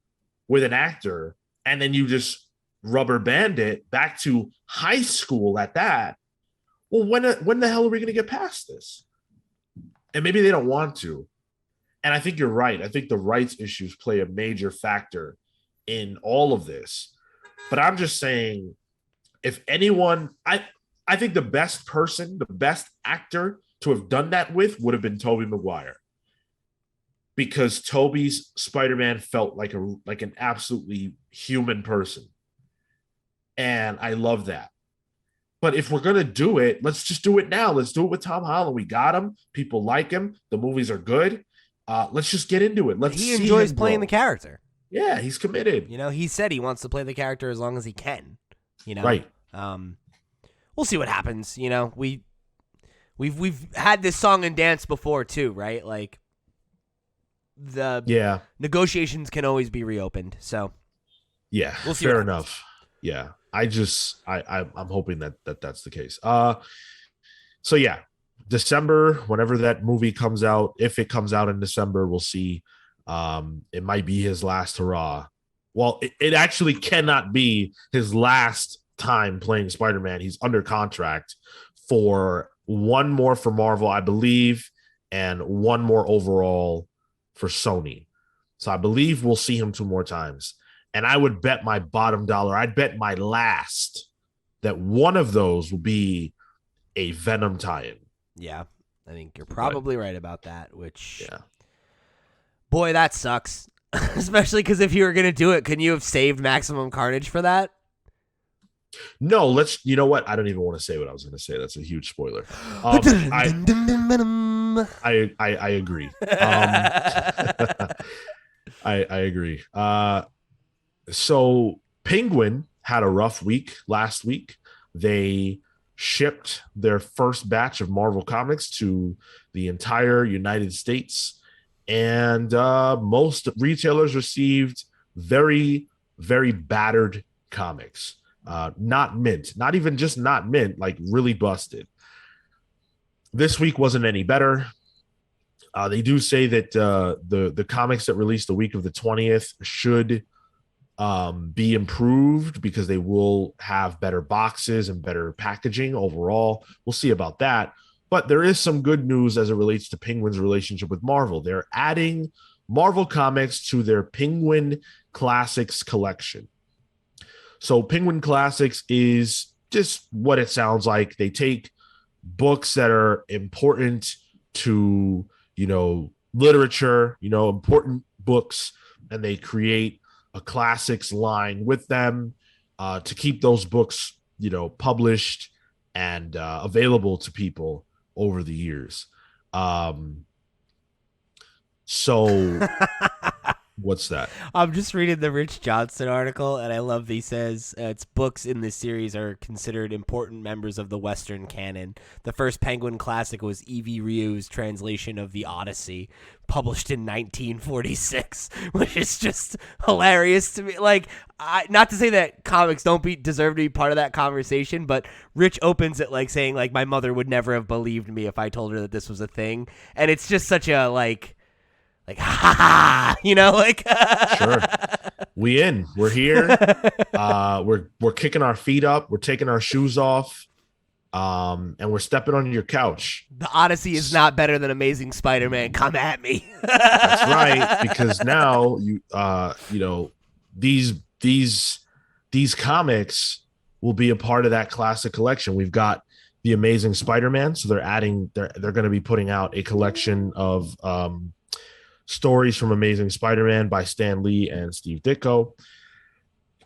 with an actor, and then you just rubber band it back to high school at that, well, when the hell are we going to get past this? And maybe they don't want to. And I think you're right. I think the rights issues play a major factor in all of this. But I'm just saying, if anyone, I think the best person, the best actor to have done that with would have been Tobey Maguire, because Tobey's Spider-Man felt like an absolutely human person, and I love that. But if we're gonna do it, let's just do it now. Let's do it with Tom Holland. We got him. People like him. The movies are good. Let's just get into it. He enjoys playing the character. Yeah, he's committed. You know, he said he wants to play the character as long as he can. You know, Right. We'll see what happens. You know, we've had this song and dance before too, right? Like the negotiations can always be reopened. So yeah, we'll see. Fair enough. Yeah, I'm hoping that's the case. So yeah, December, whenever that movie comes out, if it comes out in December, we'll see. It might be his last hurrah. Well, it actually cannot be his last time playing Spider-Man. He's under contract for one more for Marvel, I believe, and one more overall for Sony. So I believe we'll see him 2 more times. And I would bet my bottom dollar, I'd bet my last, that one of those will be a Venom tie-in. Yeah, I think you're probably right about that, which, yeah, boy, that sucks. Especially because if you were going to do it, couldn't you have saved Maximum Carnage for that? No, you know what? I don't even want to say what I was going to say. That's a huge spoiler. I agree. I agree. So Penguin had a rough week last week. They shipped their first batch of Marvel comics to the entire United States, and most retailers received very, very battered comics. Not mint, not even just not mint, like really busted. This week wasn't any better. They do say that the comics that released the week of the 20th should be improved because they will have better boxes and better packaging overall. We'll see about that. But there is some good news as it relates to Penguin's relationship with Marvel. They're adding Marvel comics to their Penguin Classics collection. So Penguin Classics is just what it sounds like. They take books that are important to, literature, important books, and they create a classics line with them to keep those books, published and available to people over the years. So what's that? I'm just reading the Rich Johnson article, and I love that he says its books in this series are considered important members of the Western canon. The first Penguin classic was E.V. Ryu's translation of the Odyssey, published in 1946, which is just hilarious to me. Like, not to say that comics don't deserve to be part of that conversation, but Rich opens it like saying, like, my mother would never have believed me if I told her that this was a thing. And it's just such a, like, ha ha, like sure, we're here, we're kicking our feet up, we're taking our shoes off, and we're stepping on your couch. The Odyssey is not better than Amazing Spider-Man. Come at me. That's right, because now these comics will be a part of that classic collection. We've got the Amazing Spider-Man, so they're going to be putting out a collection of stories from Amazing Spider-Man by Stan Lee and Steve Ditko.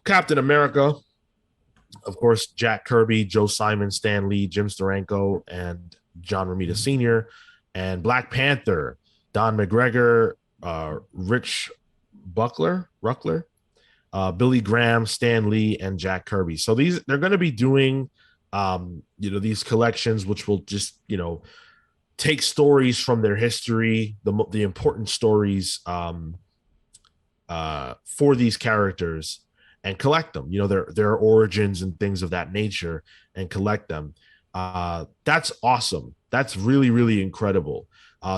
Captain America, of course, Jack Kirby, Joe Simon, Stan Lee, Jim Steranko, and John Romita Sr. And Black Panther, Don McGregor, Rich Ruckler, Billy Graham, Stan Lee, and Jack Kirby. So they're going to be doing, these collections, which will just, take stories from their history, the important stories for these characters, and collect them, their origins and things of that nature, and collect them. That's awesome. That's really, really incredible.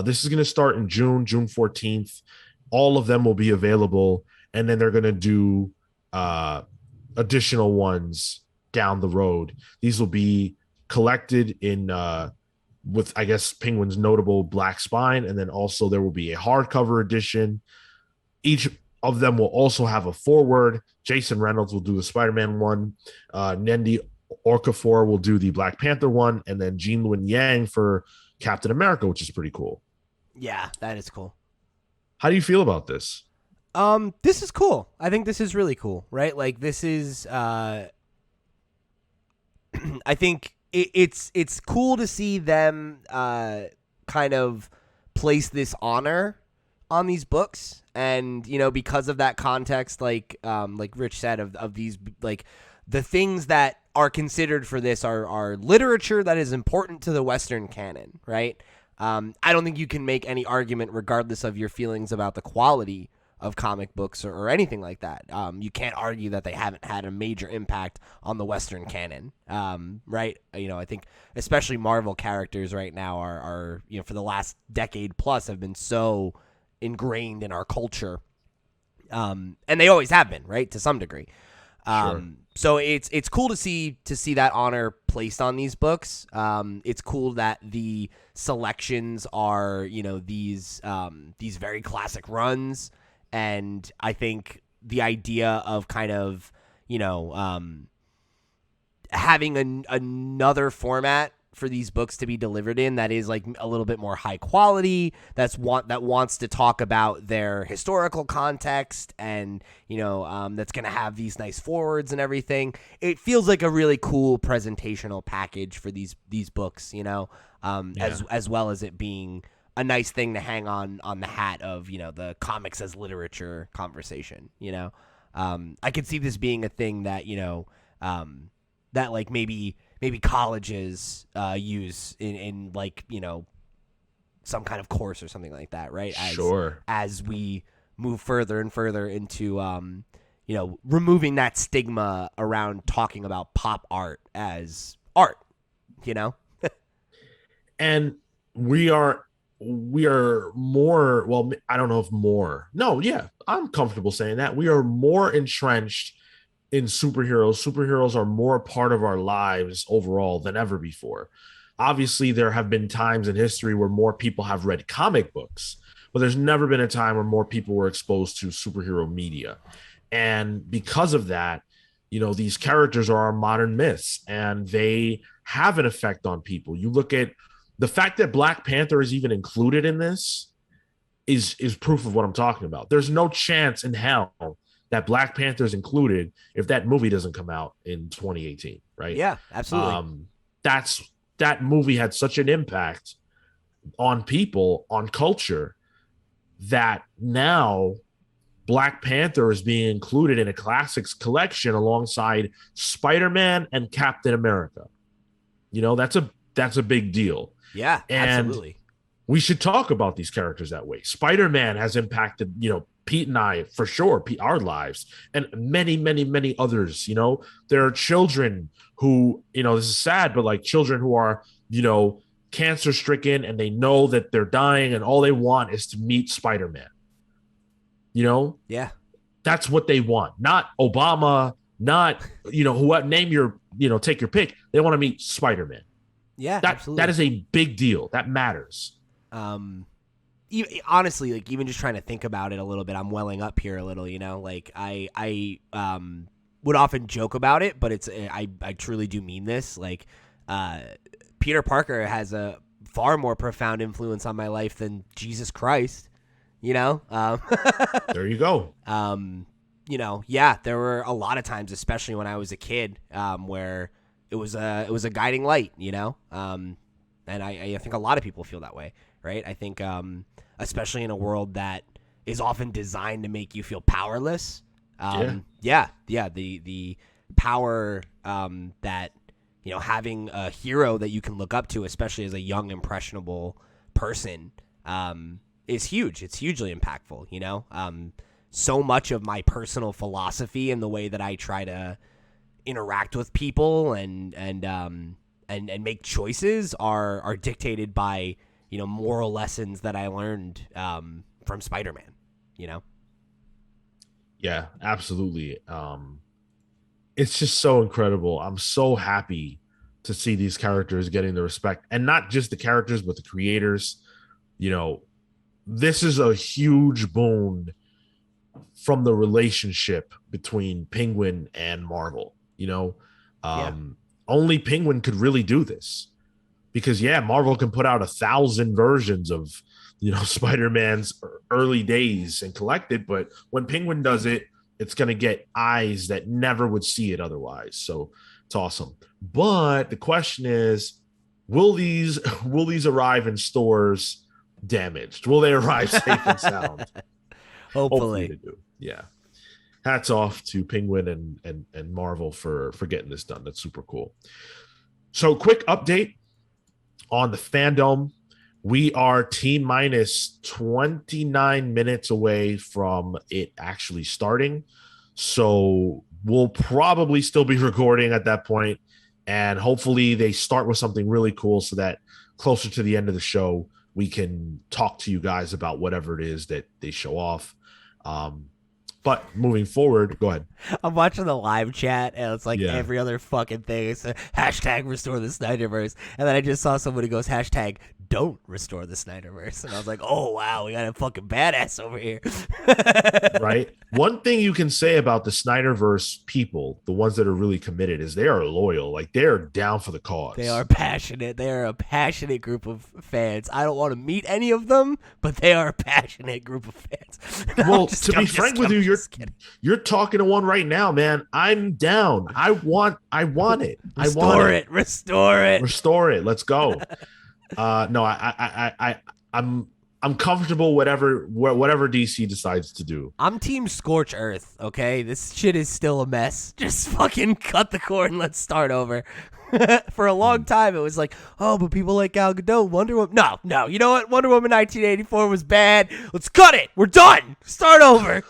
This is going to start in June 14th. All of them will be available, and then they're going to do additional ones down the road. These will be collected in with, I guess, Penguin's notable black spine, and then also there will be a hardcover edition. Each of them will also have a foreword. Jason Reynolds will do the Spider-Man one. Nandi Okafor will do the Black Panther one, and then Gene Luen Yang for Captain America, which is pretty cool. Yeah, that is cool. How do you feel about this? This is cool. I think this is really cool, right? Like, this is, I think it's cool to see them kind of place this honor on these books, and because of that context, like Rich said, of these, like, the things that are considered for this are literature that is important to the Western canon, right? I don't think you can make any argument, regardless of your feelings about the quality of comic books or anything like that. You can't argue that they haven't had a major impact on the Western canon, right? I think especially Marvel characters right now are for the last decade plus have been so ingrained in our culture, and they always have been, right, to some degree. Sure. So it's cool to see that honor placed on these books. It's cool that the selections are these very classic runs. And I think the idea of kind of, having another format for these books to be delivered in that is like a little bit more high quality, that wants to talk about their historical context, and that's going to have these nice forwards and everything. It feels like a really cool presentational package for these books, as well as it being a nice thing to hang on the hat of, the comics as literature conversation. I could see this being a thing that, that like maybe colleges use in like, some kind of course or something like that, right? As we move further and further into, removing that stigma around talking about pop art as art, And we are more, well, I don't know if more. No, yeah, I'm comfortable saying that. We are more entrenched in superheroes. Superheroes are more part of our lives overall than ever before. Obviously, there have been times in history where more people have read comic books, but there's never been a time where more people were exposed to superhero media. And because of that, these characters are our modern myths, and they have an effect on people. You look at the fact that Black Panther is even included in this is proof of what I'm talking about. There's no chance in hell that Black Panther is included if that movie doesn't come out in 2018, right? Yeah, absolutely. That movie had such an impact on people, on culture, that now Black Panther is being included in a classics collection alongside Spider-Man and Captain America. That's a big deal. Yeah, and absolutely. We should talk about these characters that way. Spider-Man has impacted, Pete and I, for sure, our lives, and many, many, many others. There are children who, this is sad, but like children who are, cancer stricken, and they know that they're dying, and all they want is to meet Spider-Man. Yeah, that's what they want. Not Obama, not, name your, take your pick. They want to meet Spider-Man. Yeah, absolutely. That is a big deal. That matters. Honestly, like, even just trying to think about it a little bit, I'm welling up here a little. Like I would often joke about it, but I truly do mean this. Like, Peter Parker has a far more profound influence on my life than Jesus Christ. There you go. Yeah, there were a lot of times, especially when I was a kid, where it was a guiding light, and I think a lot of people feel that way, right? I think, especially in a world that is often designed to make you feel powerless. The power that, having a hero that you can look up to, especially as a young, impressionable person, is huge. It's hugely impactful, so much of my personal philosophy and the way that I try to interact with people and make choices are dictated by, moral lessons that I learned from Spider-Man, Yeah, absolutely. It's just so incredible. I'm so happy to see these characters getting the respect, and not just the characters, but the creators. This is a huge boon from the relationship between Penguin and Marvel. Only Penguin could really do this, because Marvel can put out 1,000 versions of, Spider-Man's early days and collect it. But when Penguin does it, it's going to get eyes that never would see it otherwise. So it's awesome. But the question is, will these arrive in stores damaged. Will they arrive safe and sound? Hopefully Hopefully. they do. Yeah. Hats off to Penguin and Marvel for getting this done. That's super cool. So quick update on the fandom. We are T-minus 29 minutes away from it actually starting. So we'll probably still be recording at that point. And hopefully they start with something really cool so that closer to the end of the show, we can talk to you guys about whatever it is that they show off. But moving forward, go ahead. I'm watching the live chat, and it's like Yeah. every other fucking thing. It's a hashtag restore the Snyderverse. And then I just saw somebody goes hashtag don't restore the Snyderverse. And I was like, oh, wow, we got a fucking badass over here. Right? One thing you can say about the Snyderverse people, the ones that are really committed, is they are loyal. Like, they are down for the cause. They are passionate. They are a passionate group of fans. I don't want to meet any of them, but they are a passionate group of fans. Well, to be frank with you, you're talking to one right now, man. I'm down. I want it. Restore it. Let's go. No, I'm comfortable whatever DC decides to do. I'm team Scorch Earth, okay? This shit is still a mess. Just fucking cut the cord and let's start over. For a long time, it was like, oh, but people like Gal Gadot, Wonder Woman. No. You know what? Wonder Woman 1984 was bad. Let's cut it. We're done. Start over.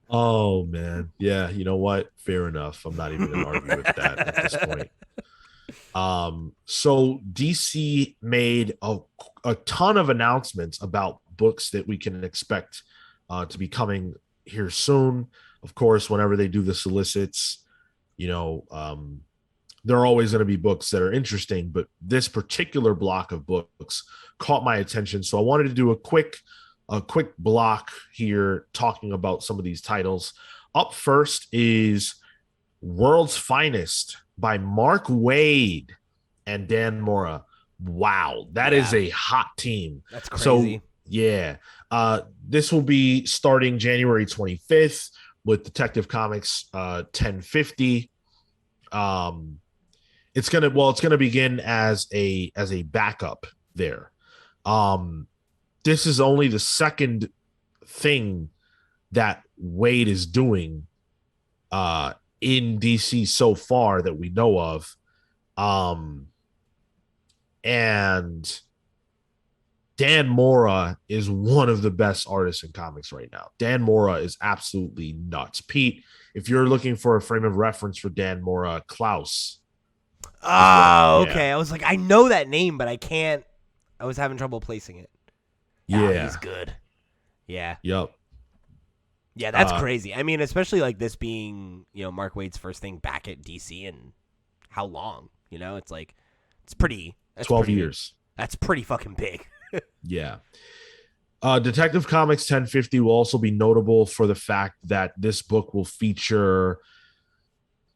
Oh, man. Yeah, you know what? Fair enough. I'm not even going to argue with that at this point. So DC made a ton of announcements about books that we can expect to be coming here soon. Of course, whenever they do the solicits, you know, there are always going to be books that are interesting, but this particular block of books caught my attention. So I wanted to do a quick block here talking about some of these titles. Up first is World's Finest by Mark Waid and Dan Mora. Wow, that is a hot team. That's crazy. So, yeah. This will be starting January 25th with Detective Comics 1050. It's gonna begin as a backup there. This is only the second thing that Wade is doing in DC so far that we know of. And Dan Mora is one of the best artists in comics right now. Dan Mora is absolutely nuts. Pete, if you're looking for a frame of reference for Dan Mora, Klaus. Oh, okay. I was like, I know that name, but I was having trouble placing it. Yeah. He's good. Yeah. Yep. Yeah, that's crazy. I mean, especially like this being, you know, Mark Waid's first thing back at DC in how long? You know, it's like, it's pretty. 12 years. That's pretty fucking big. Yeah. Detective Comics 1050 will also be notable for the fact that this book will feature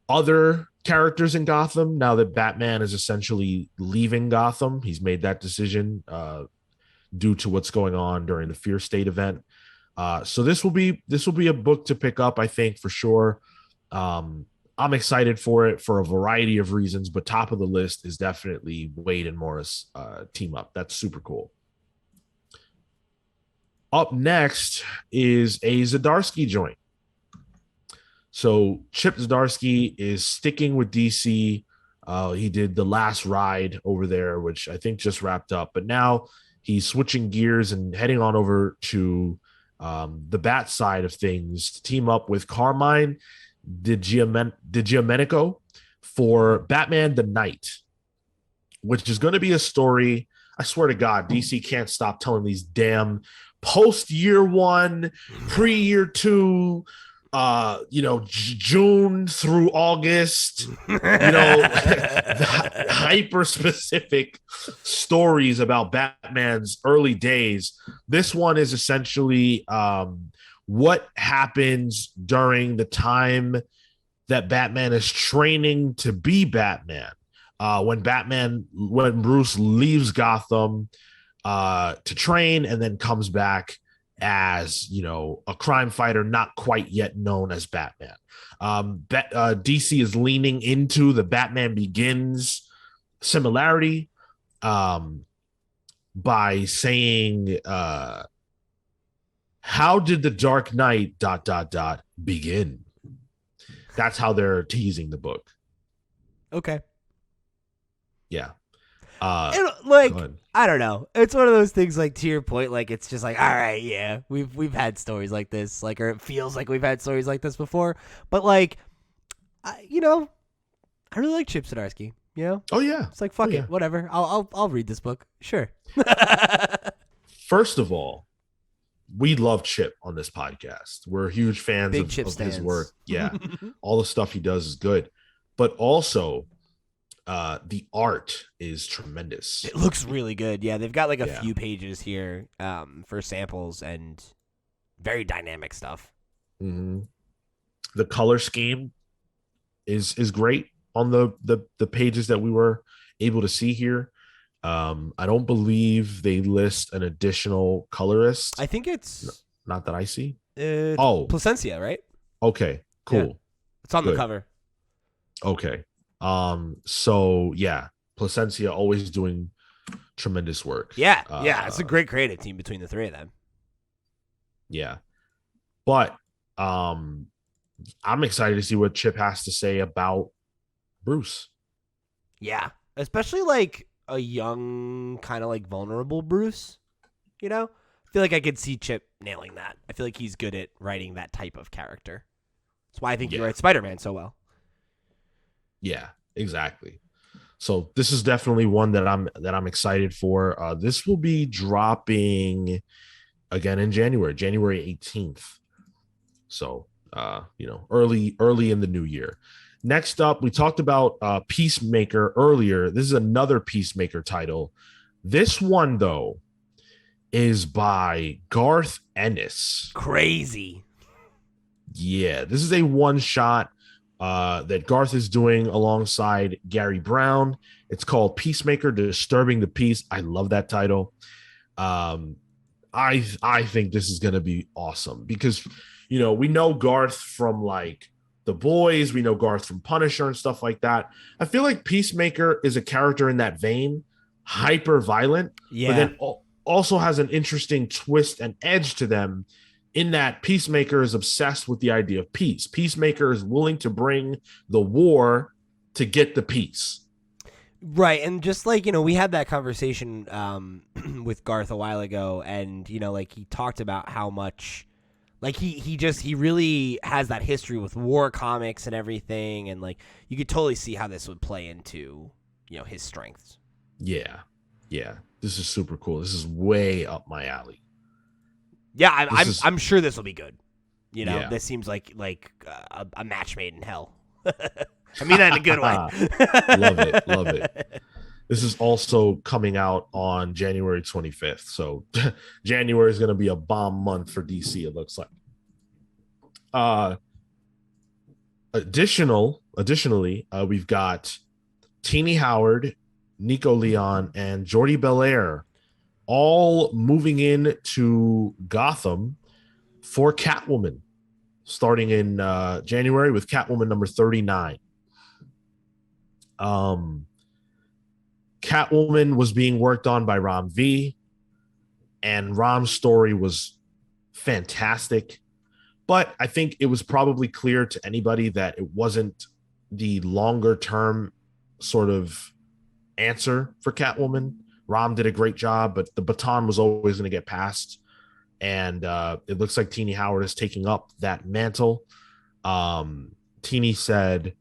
other characters in Gotham now that Batman is essentially leaving Gotham. He's made that decision due to what's going on during the Fear State event. So this will be a book to pick up, I think, for sure. I'm excited for it for a variety of reasons, but top of the list is definitely Wade and Morris team up. That's super cool. Up next is a Zdarsky joint. So Chip Zdarsky is sticking with DC. He did The Last Ride over there, which I think just wrapped up, but now he's switching gears and heading on over to the Bat side of things to team up with Carmine DiGiomenico for Batman the Knight, which is going to be a story. I swear to God, DC can't stop telling these damn post year one, pre year two, June through August, hyper specific stories about Batman's early days. This one is essentially what happens during the time that Batman is training to be Batman. When Bruce leaves Gotham to train and then comes back as, a crime fighter, not quite yet known as Batman. DC is leaning into the Batman Begins similarity. by saying, how did the Dark Knight begin? That's how they're teasing the book. Okay. Yeah. And Go ahead. I don't know. It's one of those things, like, to your point, like, it's just like, all right, yeah, we've had stories like this, like, or it feels like we've had stories like this before. But like, I really like Chip Zdarsky. Oh yeah. It's like, fuck Oh, it, yeah. whatever. I'll read this book. Sure. First of all, we love Chip on this podcast. We're huge fans Big of, Chip of his stands. work. Yeah. All the stuff he does is good. But also, the art is tremendous. It looks really good. Yeah, they've got like a Yeah. few pages here for samples and very dynamic stuff. Mm-hmm. The color scheme is great on the pages that we were able to see here. I don't believe they list an additional colorist. I think it's Not that I see. Oh, Placencia, right? Okay, cool. Yeah. It's on the cover. Okay. So yeah, Placencia always doing tremendous work. Yeah, it's a great creative team between the three of them. Yeah. But I'm excited to see what Chip has to say about Bruce. Yeah, especially like a young, kind of like vulnerable Bruce. I feel like I could see Chip nailing that. I feel like he's good at writing that type of character. That's why I think he writes Spider-Man so well. Yeah, exactly. So this is definitely one that I'm excited for. This will be dropping again in January 18th. So early in the new year. Next up, we talked about Peacemaker earlier. This is another Peacemaker title. This one, though, is by Garth Ennis. Crazy. Yeah, this is a one-shot that Garth is doing alongside Gary Brown. It's called Peacemaker: Disturbing the Peace. I love that title. I think this is going to be awesome because, we know Garth from like The Boys. We know Garth from Punisher and stuff like that. I feel like Peacemaker is a character in that vein, hyper violent, but then also has an interesting twist and edge to them in that Peacemaker is obsessed with the idea of peace. Peacemaker is willing to bring the war to get the peace. Right, and just like, we had that conversation with Garth a while ago, and, like, he talked about how much, like, he really has that history with war comics and everything, and, like, you could totally see how this would play into, his strengths. Yeah, this is super cool. This is way up my alley. Yeah, I'm sure this will be good. This seems like a match made in hell. I mean that in a good way. Love it. This is also coming out on January 25th. So January is going to be a bomb month for DC, it looks like. Additionally, we've got Teenie Howard, Nico Leon, and Jordi Belair all moving in to Gotham for Catwoman, starting in January with Catwoman number 39. Catwoman was being worked on by Ram V, and Ram's story was fantastic. But I think it was probably clear to anybody that it wasn't the longer term sort of answer for Catwoman. Ram did a great job, but the baton was always going to get passed. And it looks like Teenie Howard is taking up that mantle. Teenie said,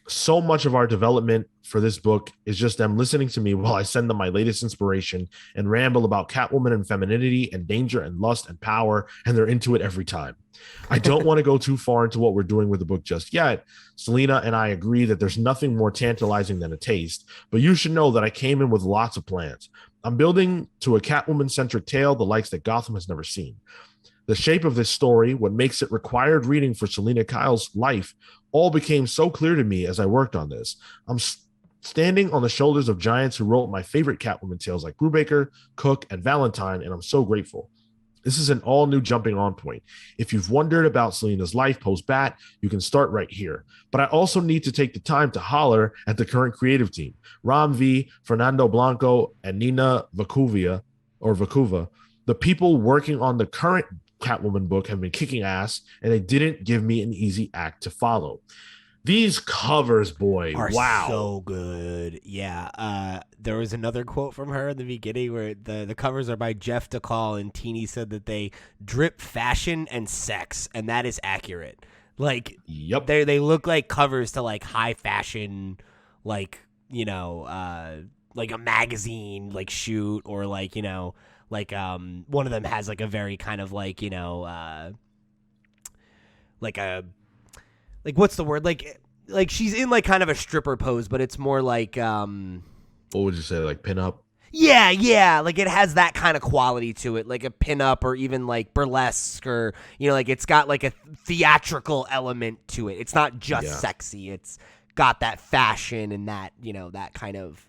so much of our development for this book is just them listening to me while I send them my latest inspiration and ramble about Catwoman and femininity and danger and lust and power, and they're into it every time. I don't want to go too far into what we're doing with the book just yet. Selena and I agree that there's nothing more tantalizing than a taste, but you should know that I came in with lots of plans. I'm building to a Catwoman-centric tale, the likes that Gotham has never seen. The shape of this story, what makes it required reading for Selena Kyle's life, all became so clear to me as I worked on this. I'm standing on the shoulders of giants who wrote my favorite Catwoman tales like Brubaker, Cook, and Valentine, and I'm so grateful. This is an all new jumping on point. If you've wondered about Selena's life post Bat, you can start right here. But I also need to take the time to holler at the current creative team, Ram V, Fernando Blanco, and Nina Vacuva. The people working on the current Catwoman book have been kicking ass, and they didn't give me an easy act to follow. These covers, boy, are wow, so good. Yeah. There was another quote from her in the beginning where the covers are by Jeff DeCall, and Teeny said that they drip fashion and sex, and that is accurate. Like, yep, they look like covers to like high fashion, like, like a magazine like shoot, or like, like one of them has like a very kind of like, like a, like, what's the word? Like she's in like kind of a stripper pose, but it's more like what would you say, like pinup? Yeah, like it has that kind of quality to it, like a pinup or even like burlesque, or like it's got like a theatrical element to it. It's not just sexy; it's got that fashion and that that kind of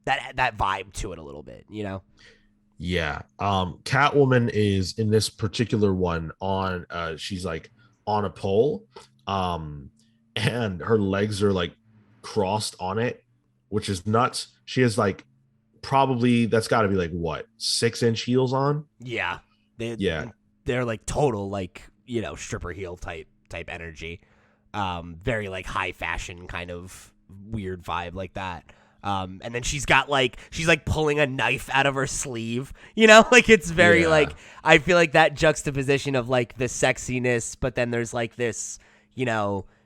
that vibe to it a little bit. Yeah. Catwoman is in this particular one on she's like on a pole, and her legs are like crossed on it, which is nuts. She has like probably, that's got to be like what, 6-inch heels on. Yeah, they're like total like stripper heel type energy. Very like high fashion kind of weird vibe like that. And then she's like pulling a knife out of her sleeve, like it's very like, I feel like that juxtaposition of like the sexiness, but then there's like this,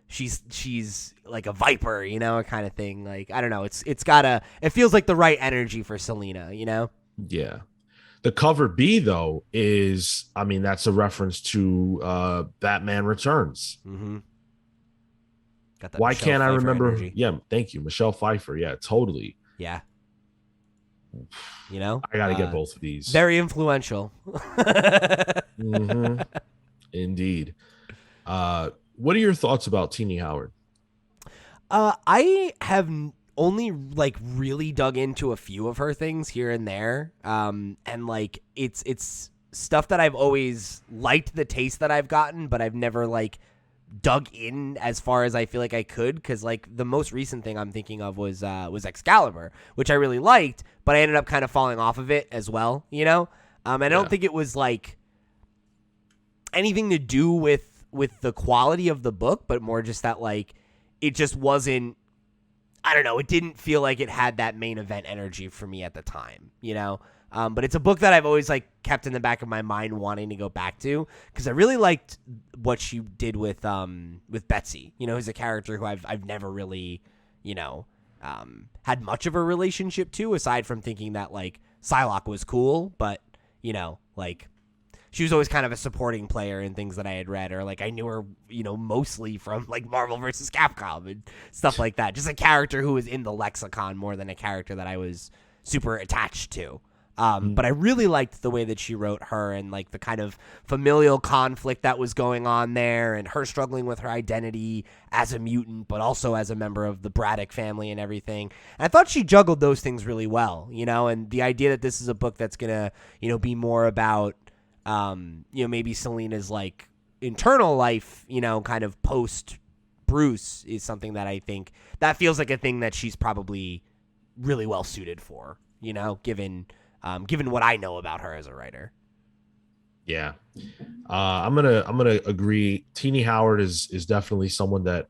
she's like a viper, kind of thing. Like, I don't know. It feels like the right energy for Selena, Yeah. The cover B though is, I mean, that's a reference to Batman Returns. Mm-hmm. Why Michelle can't Pfeiffer I remember? Energy. Yeah, thank you, Michelle Pfeiffer. Yeah, totally. Yeah. I got to get both of these. Very influential. Mm-hmm. Indeed. What are your thoughts about Teenie Howard? I have only like really dug into a few of her things here and there. And like it's stuff that I've always liked the taste that I've gotten, but I've never like dug in as far as I feel like I could, because like the most recent thing I'm thinking of was Excalibur, which I really liked, but I ended up kind of falling off of it as well, and I don't think it was like anything to do with the quality of the book, but more just that like it just wasn't, I don't know, it didn't feel like it had that main event energy for me at the time, but it's a book that I've always like kept in the back of my mind wanting to go back to, because I really liked what she did with Betsy, who's a character who I've never really, had much of a relationship to, aside from thinking that like Psylocke was cool, but like she was always kind of a supporting player in things that I had read, or like I knew her, mostly from like Marvel vs. Capcom and stuff like that. Just a character who was in the lexicon more than a character that I was super attached to. But I really liked the way that she wrote her, and like the kind of familial conflict that was going on there, and her struggling with her identity as a mutant, but also as a member of the Braddock family and everything. And I thought she juggled those things really well, and the idea that this is a book that's going to, be more about, maybe Selena's like internal life, kind of post Bruce, is something that I think that feels like a thing that she's probably really well suited for, given what I know about her as a writer. Yeah. I'm gonna agree. Teenie Howard is definitely someone that,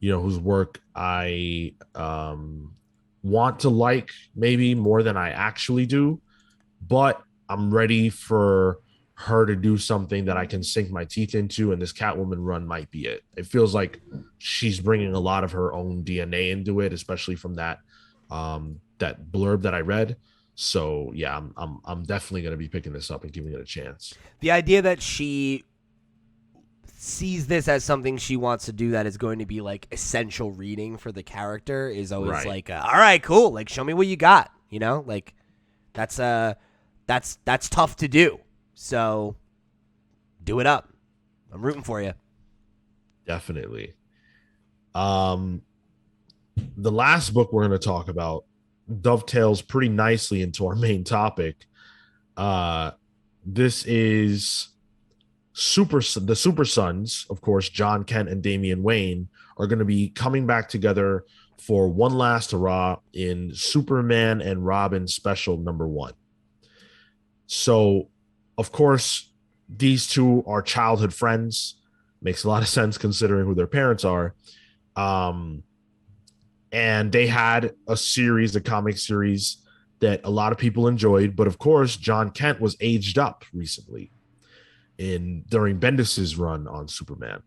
whose work I want to like maybe more than I actually do, but I'm ready for her to do something that I can sink my teeth into, and this Catwoman run might be it. It feels like she's bringing a lot of her own DNA into it, especially from that that blurb that I read. So yeah, I'm definitely going to be picking this up and giving it a chance. The idea that she sees this as something she wants to do that is going to be like essential reading for the character is always like, all right, cool. Like, show me what you got. Like that's tough to do. So do it up. I'm rooting for you. Definitely. The last book we're going to talk about dovetails pretty nicely into our main topic. This is the Super Sons, of course. Jon Kent and Damian Wayne are going to be coming back together for one last hurrah in Superman and Robin special #1. So, of course, these two are childhood friends. Makes a lot of sense considering who their parents are. And they had a comic series that a lot of people enjoyed. But of course, Jon Kent was aged up recently during Bendis's run on Superman.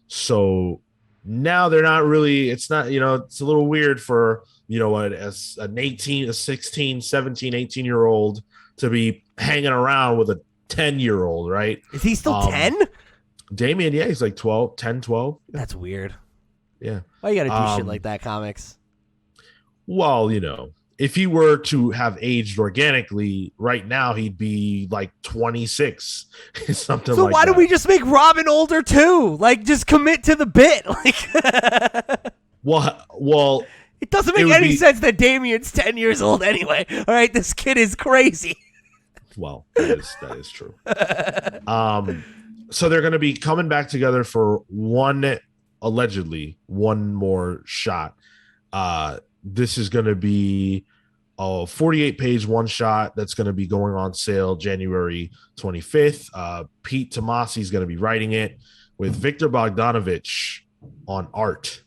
So now they're not really, it's not, it's a little weird for, an 18, a 16, 17, 18-year-old to be hanging around with a 10-year-old, right? Is he still 10? Damian, yeah, he's like 12, 10, 12. That's weird. Yeah. Why you gotta do shit like that, comics? Well, if he were to have aged organically right now, he'd be like 26, something like that. So why don't we just make Robin older too? Like, just commit to the bit. Like, well, it doesn't make any sense that Damian's 10 years old anyway. All right, this kid is crazy. Well, that is true. So they're going to be coming back together for allegedly one more shot. This is going to be a 48-page one shot that's going to be going on sale January 25th. Pete Tomasi is going to be writing it with Victor Bogdanovich on art.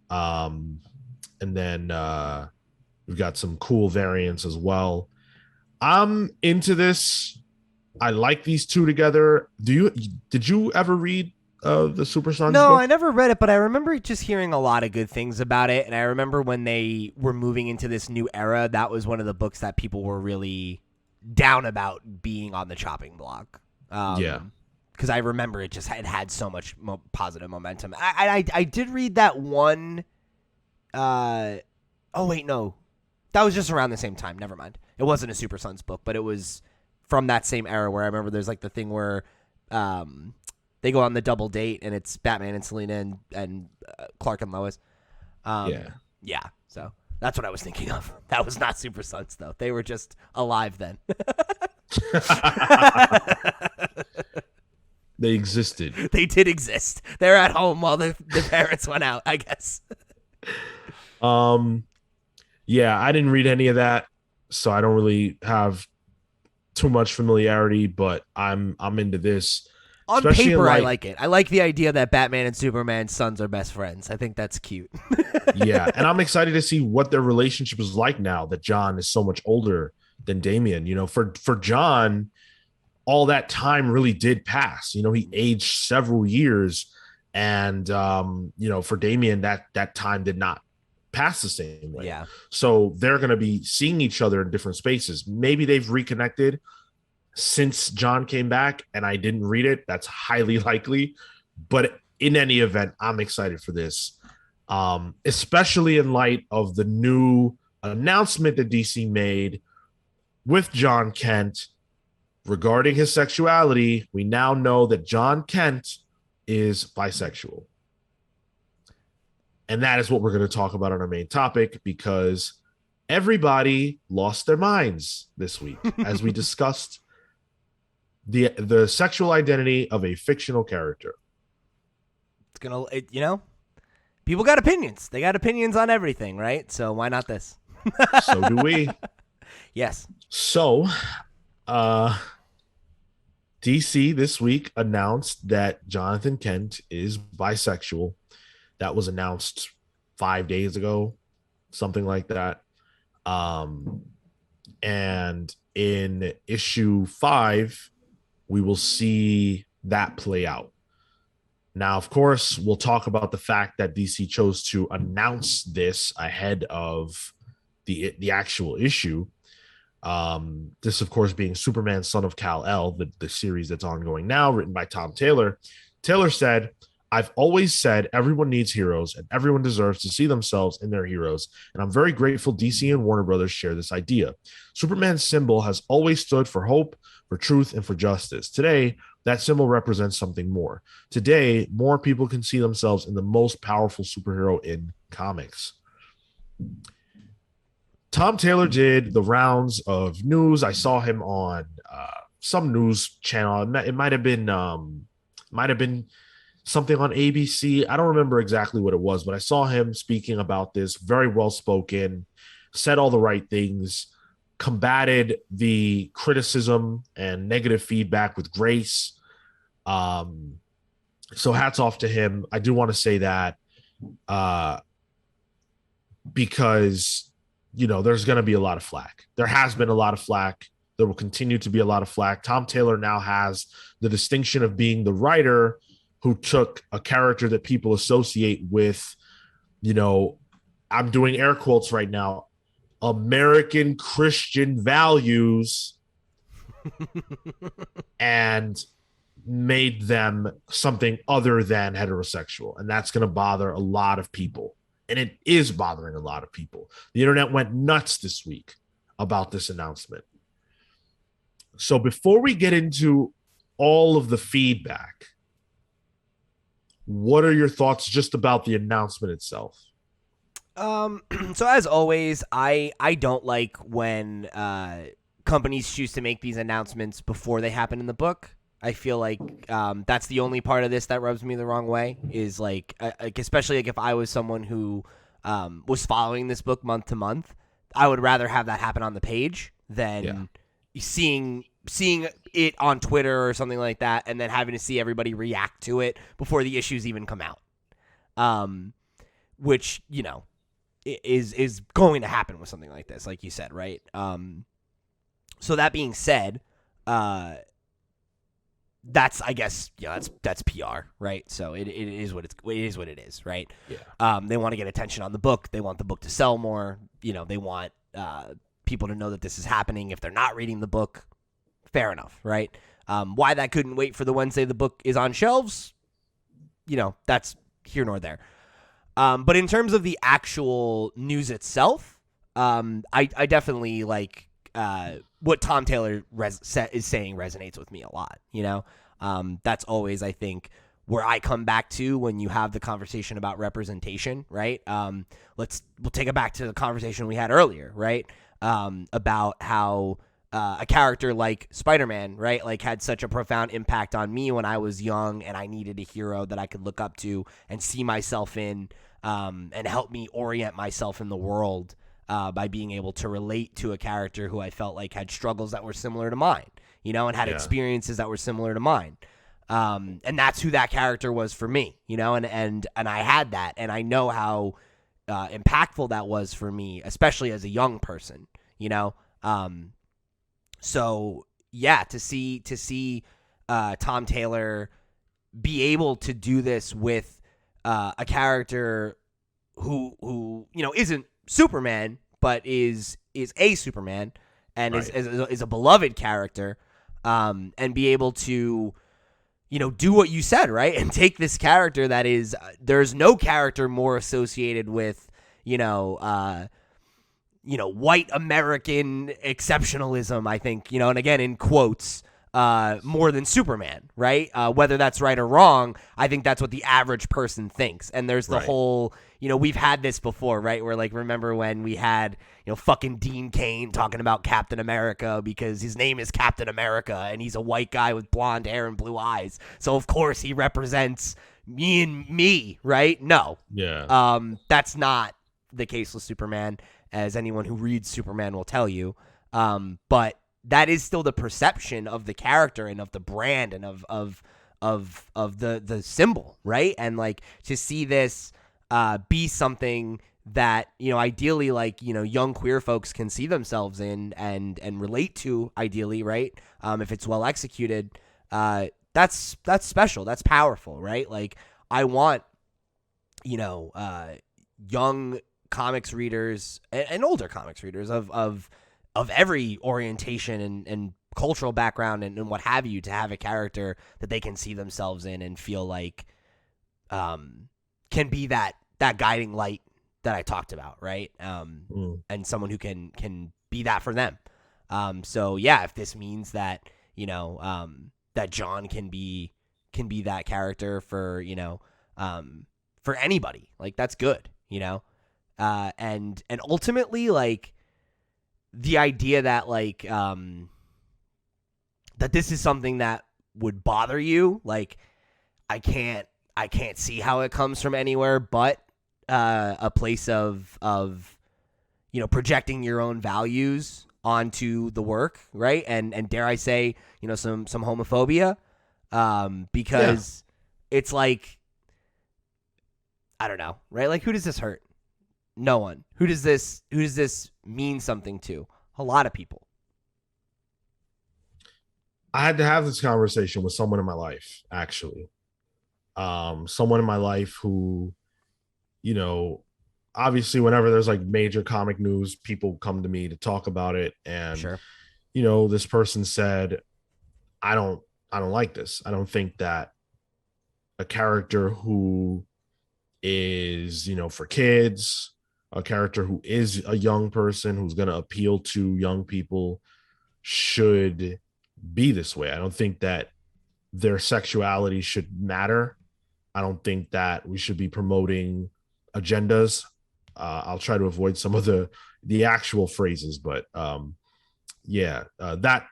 And then we've got some cool variants as well. I'm into this. I like these two together. Did you ever read the Super Sons No, book? I never read it, but I remember just hearing a lot of good things about it. And I remember when they were moving into this new era, that was one of the books that people were really down about being on the chopping block. Yeah. Because I remember it had so much positive momentum. I did read that one. Oh, wait, no. That was just around the same time. Never mind. It wasn't a Super Sons book, but it was from that same era where I remember there's like the thing where they go on the double date and it's Batman and Selina and Clark and Lois. Yeah. So that's what I was thinking of. That was not Super Sons though. They were just alive then. They existed. They did exist. They're at home while the parents went out, I guess. Yeah, I didn't read any of that, so I don't really have too much familiarity, but I'm into this. On paper, I like it. I like the idea that Batman and Superman's sons are best friends. I think that's cute. Yeah, and I'm excited to see what their relationship is like now that Jon is so much older than Damian. For Jon, all that time really did pass. He aged several years, and for Damian, that time did not pass the same way. Yeah. So they're going to be seeing each other in different spaces. Maybe they've reconnected since Jon came back and I didn't read it. That's highly likely. But in any event, I'm excited for this, especially in light of the new announcement that DC made with Jon Kent regarding his sexuality. We now know that Jon Kent is bisexual. And that is what we're going to talk about on our main topic, because everybody lost their minds this week as we discussed the sexual identity of a fictional character. It's gonna, people got opinions. They got opinions on everything, right? So why not this? So do we. Yes. So, DC this week announced that Jonathan Kent is bisexual. That was announced 5 days ago, something like that. And in issue 5, we will see that play out. Now, of course, we'll talk about the fact that DC chose to announce this ahead of the actual issue. This, of course, being Superman, Son of Kal-El, the series that's ongoing now, written by Tom Taylor. Taylor said, "I've always said everyone needs heroes and everyone deserves to see themselves in their heroes. And I'm very grateful DC and Warner Brothers share this idea. Superman's symbol has always stood for hope, for truth, and for justice. Today, that symbol represents something more. Today, more people can see themselves in the most powerful superhero in comics." Tom Taylor did the rounds of news. I saw him on some news channel. It might have been something on ABC. I don't remember exactly what it was, but I saw him speaking about this, very well spoken, said all the right things, combated the criticism and negative feedback with grace. So hats off to him. I do want to say that because, there's going to be a lot of flack. There has been a lot of flack. There will continue to be a lot of flack. Tom Taylor now has the distinction of being the writer who took a character that people associate with, I'm doing air quotes right now, American Christian values and made them something other than heterosexual. And that's going to bother a lot of people. And it is bothering a lot of people. The internet went nuts this week about this announcement. So before we get into all of the feedback, what are your thoughts just about the announcement itself? So as always, I don't like when companies choose to make these announcements before they happen in the book. I feel like that's the only part of this that rubs me the wrong way, is like especially like if I was someone who was following this book month to month, I would rather have that happen on the page than seeing it on Twitter or something like that, and then having to see everybody react to it before the issues even come out. Which, is going to happen with something like this, like you said, right? So that being said, that's, I guess, that's PR, right? So it is what it is, right? Yeah. They want to get attention on the book. They want the book to sell more. They want people to know that this is happening if they're not reading the book. Fair enough, right? Why that couldn't wait for the Wednesday the book is on shelves, that's here nor there. But in terms of the actual news itself, I definitely like what Tom Taylor is saying resonates with me a lot. That's always, I think, where I come back to when you have the conversation about representation, right? We'll take it back to the conversation we had earlier, right? About how a character like Spider-Man, right, like had such a profound impact on me when I was young, and I needed a hero that I could look up to and see myself in, and help me orient myself in the world by being able to relate to a character who I felt like had struggles that were similar to mine, and had experiences that were similar to mine. And that's who that character was for me, and I had that, and I know how impactful that was for me, especially as a young person, So yeah, to see Tom Taylor be able to do this with a character who isn't Superman, but is a Superman and right. is a beloved character, and be able to do what you said, right, and take this character that is there's no character more associated with white American exceptionalism, I think, and again, in quotes, more than Superman, right? Whether that's right or wrong, I think that's what the average person thinks. And there's the whole, we've had this before, right? Where, like, remember when we had, fucking Dean Cain talking about Captain America because his name is Captain America and he's a white guy with blonde hair and blue eyes. So, of course, he represents me, right? No. Yeah. That's not the case with Superman, as anyone who reads Superman will tell you. But that is still the perception of the character and of the brand and of the symbol, right? And like to see this be something that, ideally, like, young queer folks can see themselves in and relate to, ideally, right? If it's well executed, that's special. That's powerful, right? Like, I want, young comics readers and older comics readers of every orientation and cultural background and what have you to have a character that they can see themselves in and feel like can be that guiding light that I talked about, right? And someone who can be that for them. So yeah, if this means that that Jon can be that character for for anybody, like, that's good, and ultimately, like, the idea that, like, that this is something that would bother you. Like, I can't see how it comes from anywhere but a place of projecting your own values onto the work, right? And dare I say, some homophobia, because it's like, I don't know, right? Like, who does this hurt? No one. Who does this mean something to? A lot of people. I had to have this conversation with someone in my life, actually. Someone in my life who, obviously whenever there's like major comic news, people come to me to talk about it. And, Sure. This person said, I don't like this. I don't think that a character who is, for kids, a character who is a young person who's going to appeal to young people should be this way. I don't think that their sexuality should matter. I don't think that we should be promoting agendas. I'll try to avoid some of the actual phrases, but that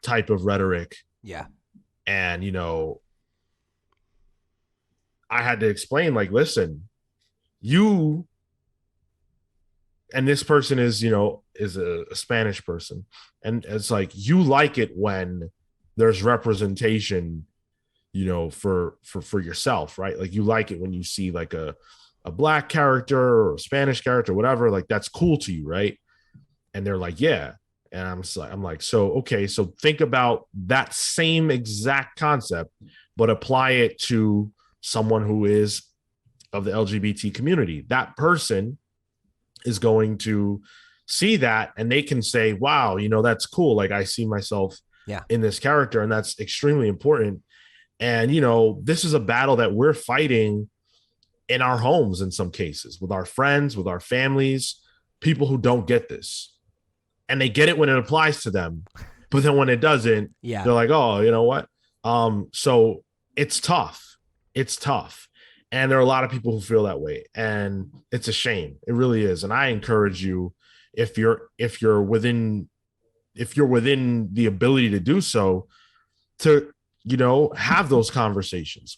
type of rhetoric. Yeah. And, I had to explain, like, listen, you, and this person is, is a Spanish person. And it's like, you like it when there's representation, for yourself, right? Like, you like it when you see like a black character or a Spanish character, whatever, like that's cool to you, right? And they're like, yeah. And I'm like, so, okay, so think about that same exact concept, but apply it to someone who is of the LGBT community. That person is going to see that and they can say, wow, that's cool. Like, I see myself in this character, and that's extremely important. And, this is a battle that we're fighting in our homes in some cases, with our friends, with our families, people who don't get this. And they get it when it applies to them. But then when it doesn't, they're like, oh, you know what? So it's tough. It's tough. And there are a lot of people who feel that way. And it's a shame. It really is. And I encourage you, if you're within the ability to do so, to, have those conversations.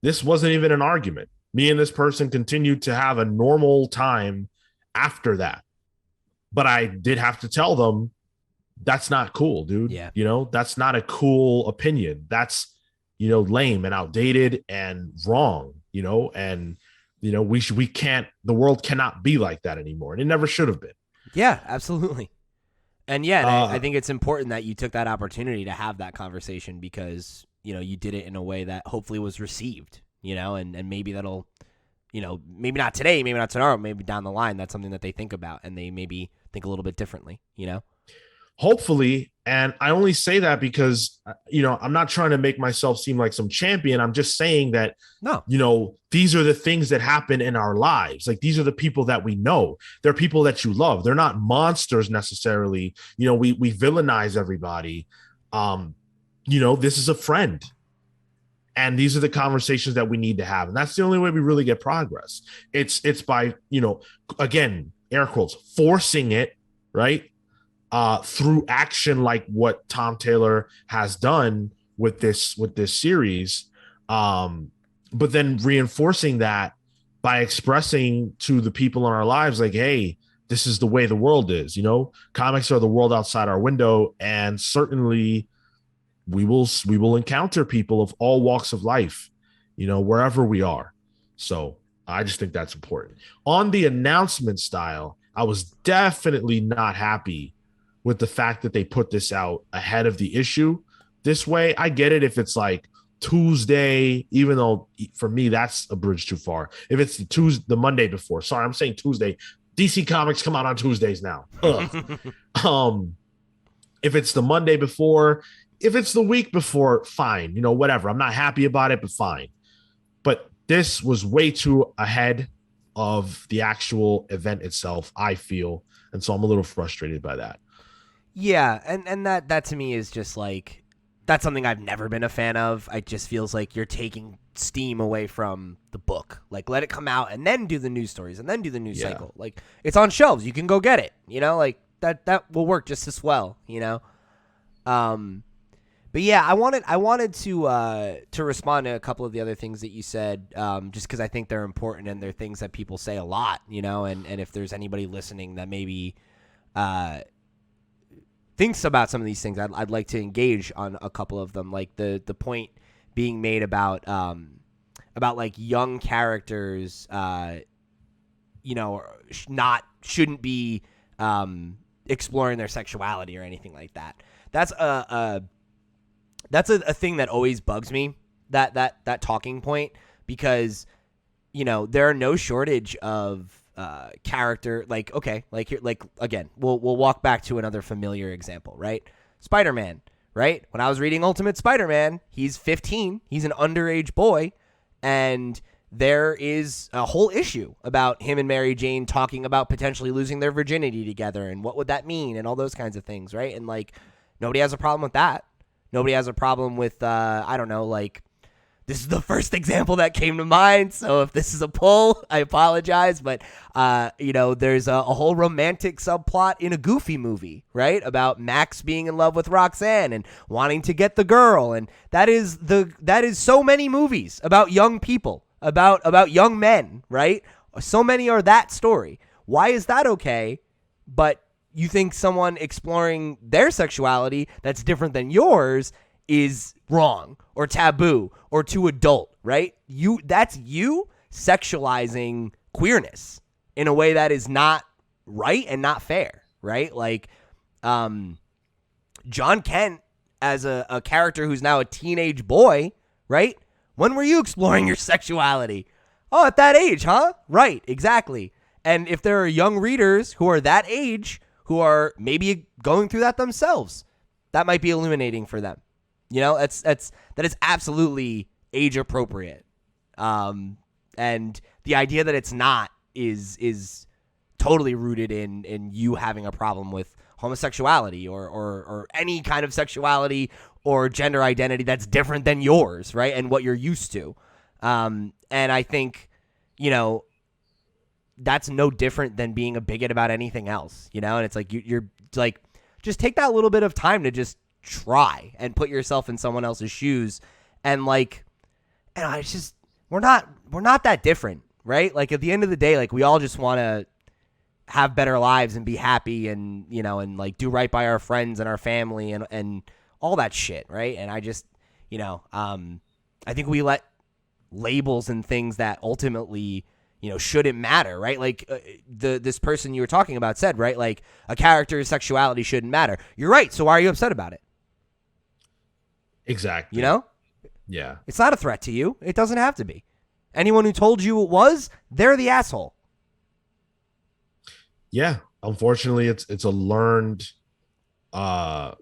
This wasn't even an argument. Me and this person continued to have a normal time after that. But I did have to tell them, that's not cool, dude. Yeah. That's not a cool opinion. That's, lame and outdated and wrong, and, we can't, the world cannot be like that anymore. And it never should have been. Yeah, absolutely. And I think it's important that you took that opportunity to have that conversation, because, you did it in a way that hopefully was received, and maybe that'll, maybe not today, maybe not tomorrow, maybe down the line, that's something that they think about and they maybe think a little bit differently, Hopefully. And I only say that because, I'm not trying to make myself seem like some champion. I'm just saying that, these are the things that happen in our lives. Like, these are the people that we know. They're people that you love. They're not monsters necessarily. We villainize everybody. This is a friend. And these are the conversations that we need to have. And that's the only way we really get progress. It's by, again, air quotes, forcing it, right? Through action, like what Tom Taylor has done with this series, but then reinforcing that by expressing to the people in our lives, like, hey, this is the way the world is. Comics are the world outside our window, and certainly we will encounter people of all walks of life, wherever we are. So I just think that's important. On the announcement style, I was definitely not happy with the fact that they put this out ahead of the issue this way. I get it if it's like Tuesday, even though for me that's a bridge too far. If it's the Monday before, sorry, I'm saying Tuesday. DC Comics come out on Tuesdays now. If it's the Monday before, if it's the week before, fine, whatever. I'm not happy about it, but fine. But this was way too ahead of the actual event itself, I feel, and so I'm a little frustrated by that. Yeah, and that to me is just like, that's something I've never been a fan of. It just feels like you're taking steam away from the book. Like, let it come out and then do the news stories and then do the news cycle. Like, it's on shelves. You can go get it. Like that will work just as well. But But yeah, I wanted to respond to a couple of the other things that you said, just because I think they're important and they're things that people say a lot, and if there's anybody listening that maybe thinks about some of these things, I'd like to engage on a couple of them, like the point being made about like young characters, shouldn't be exploring their sexuality or anything like that. That's a thing that always bugs me, that talking point, because there are no shortage of character, like, okay, like here, like, again, we'll walk back to another familiar example, right? Spider-Man, right? When I was reading Ultimate Spider-Man, he's 15, he's an underage boy, and there is a whole issue about him and Mary Jane talking about potentially losing their virginity together and what would that mean and all those kinds of things, right? And like, nobody has a problem with that. Nobody has a problem with, I don't know, like, this is the first example that came to mind, so if this is a pull, I apologize, but, there's a whole romantic subplot in a Goofy movie, right, about Max being in love with Roxanne and wanting to get the girl, and that is so many movies about young people, about young men, right? So many are that story. Why is that okay, but you think someone exploring their sexuality that's different than yours is wrong or taboo or too adult, right? That's you sexualizing queerness in a way that is not right and not fair, right? Like, Jon Kent as a character who's now a teenage boy, right? When were you exploring your sexuality? Oh, at that age, huh? Right, exactly. And if there are young readers who are that age who are maybe going through that themselves, that might be illuminating for them. That is absolutely age appropriate. And the idea that it's not is totally rooted in you having a problem with homosexuality or any kind of sexuality or gender identity that's different than yours, right? And what you're used to. And I think, that's no different than being a bigot about anything else, and it's like you're like, just take that little bit of time to just try and put yourself in someone else's shoes, and like, and it's just we're not that different, right? Like, at the end of the day, like, we all just want to have better lives and be happy and and like do right by our friends and our family and all that shit, right? And I just I think we let labels and things that ultimately shouldn't matter, right? Like, this person you were talking about said, right, like, a character's sexuality shouldn't matter. You're right. So why are you upset about it? Exactly. Yeah. It's not a threat to you. It doesn't have to be. Anyone who told you it was, they're the asshole. Yeah. Unfortunately, it's a learned, way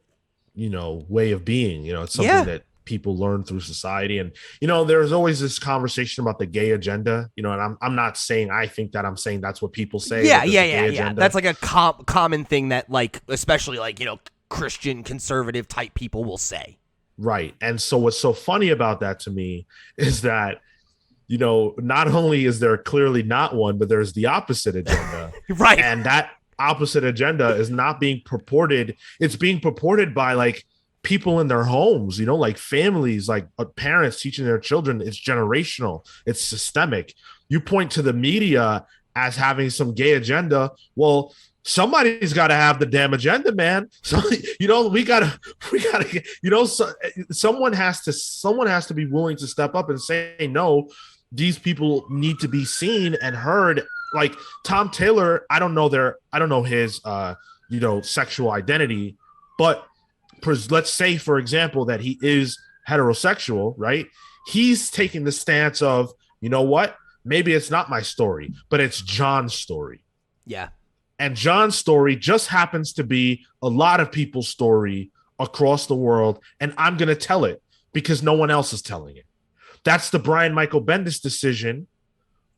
of being. It's something that people learn through society. And, there's always this conversation about the gay agenda, and I'm not saying I think that, I'm saying that's what people say. Yeah. That's like a common thing that, like, especially like, Christian conservative type people will say. Right. And so what's so funny about that to me is that, not only is there clearly not one, but there's the opposite agenda. Right. And that opposite agenda is not being purported. It's being purported by, like, people in their homes, like families, like parents teaching their children. It's generational. It's systemic. You point to the media as having some gay agenda. Well, somebody's got to have the damn agenda, man. So, we gotta, someone has to be willing to step up and say, no, these people need to be seen and heard. Like Tom Taylor, I don't know his, sexual identity, but let's say, for example, that he is heterosexual, right? He's taking the stance of, you know what? Maybe it's not my story, but it's John's story. Yeah. And John's story just happens to be a lot of people's story across the world. And I'm going to tell it because no one else is telling it. That's the Brian Michael Bendis decision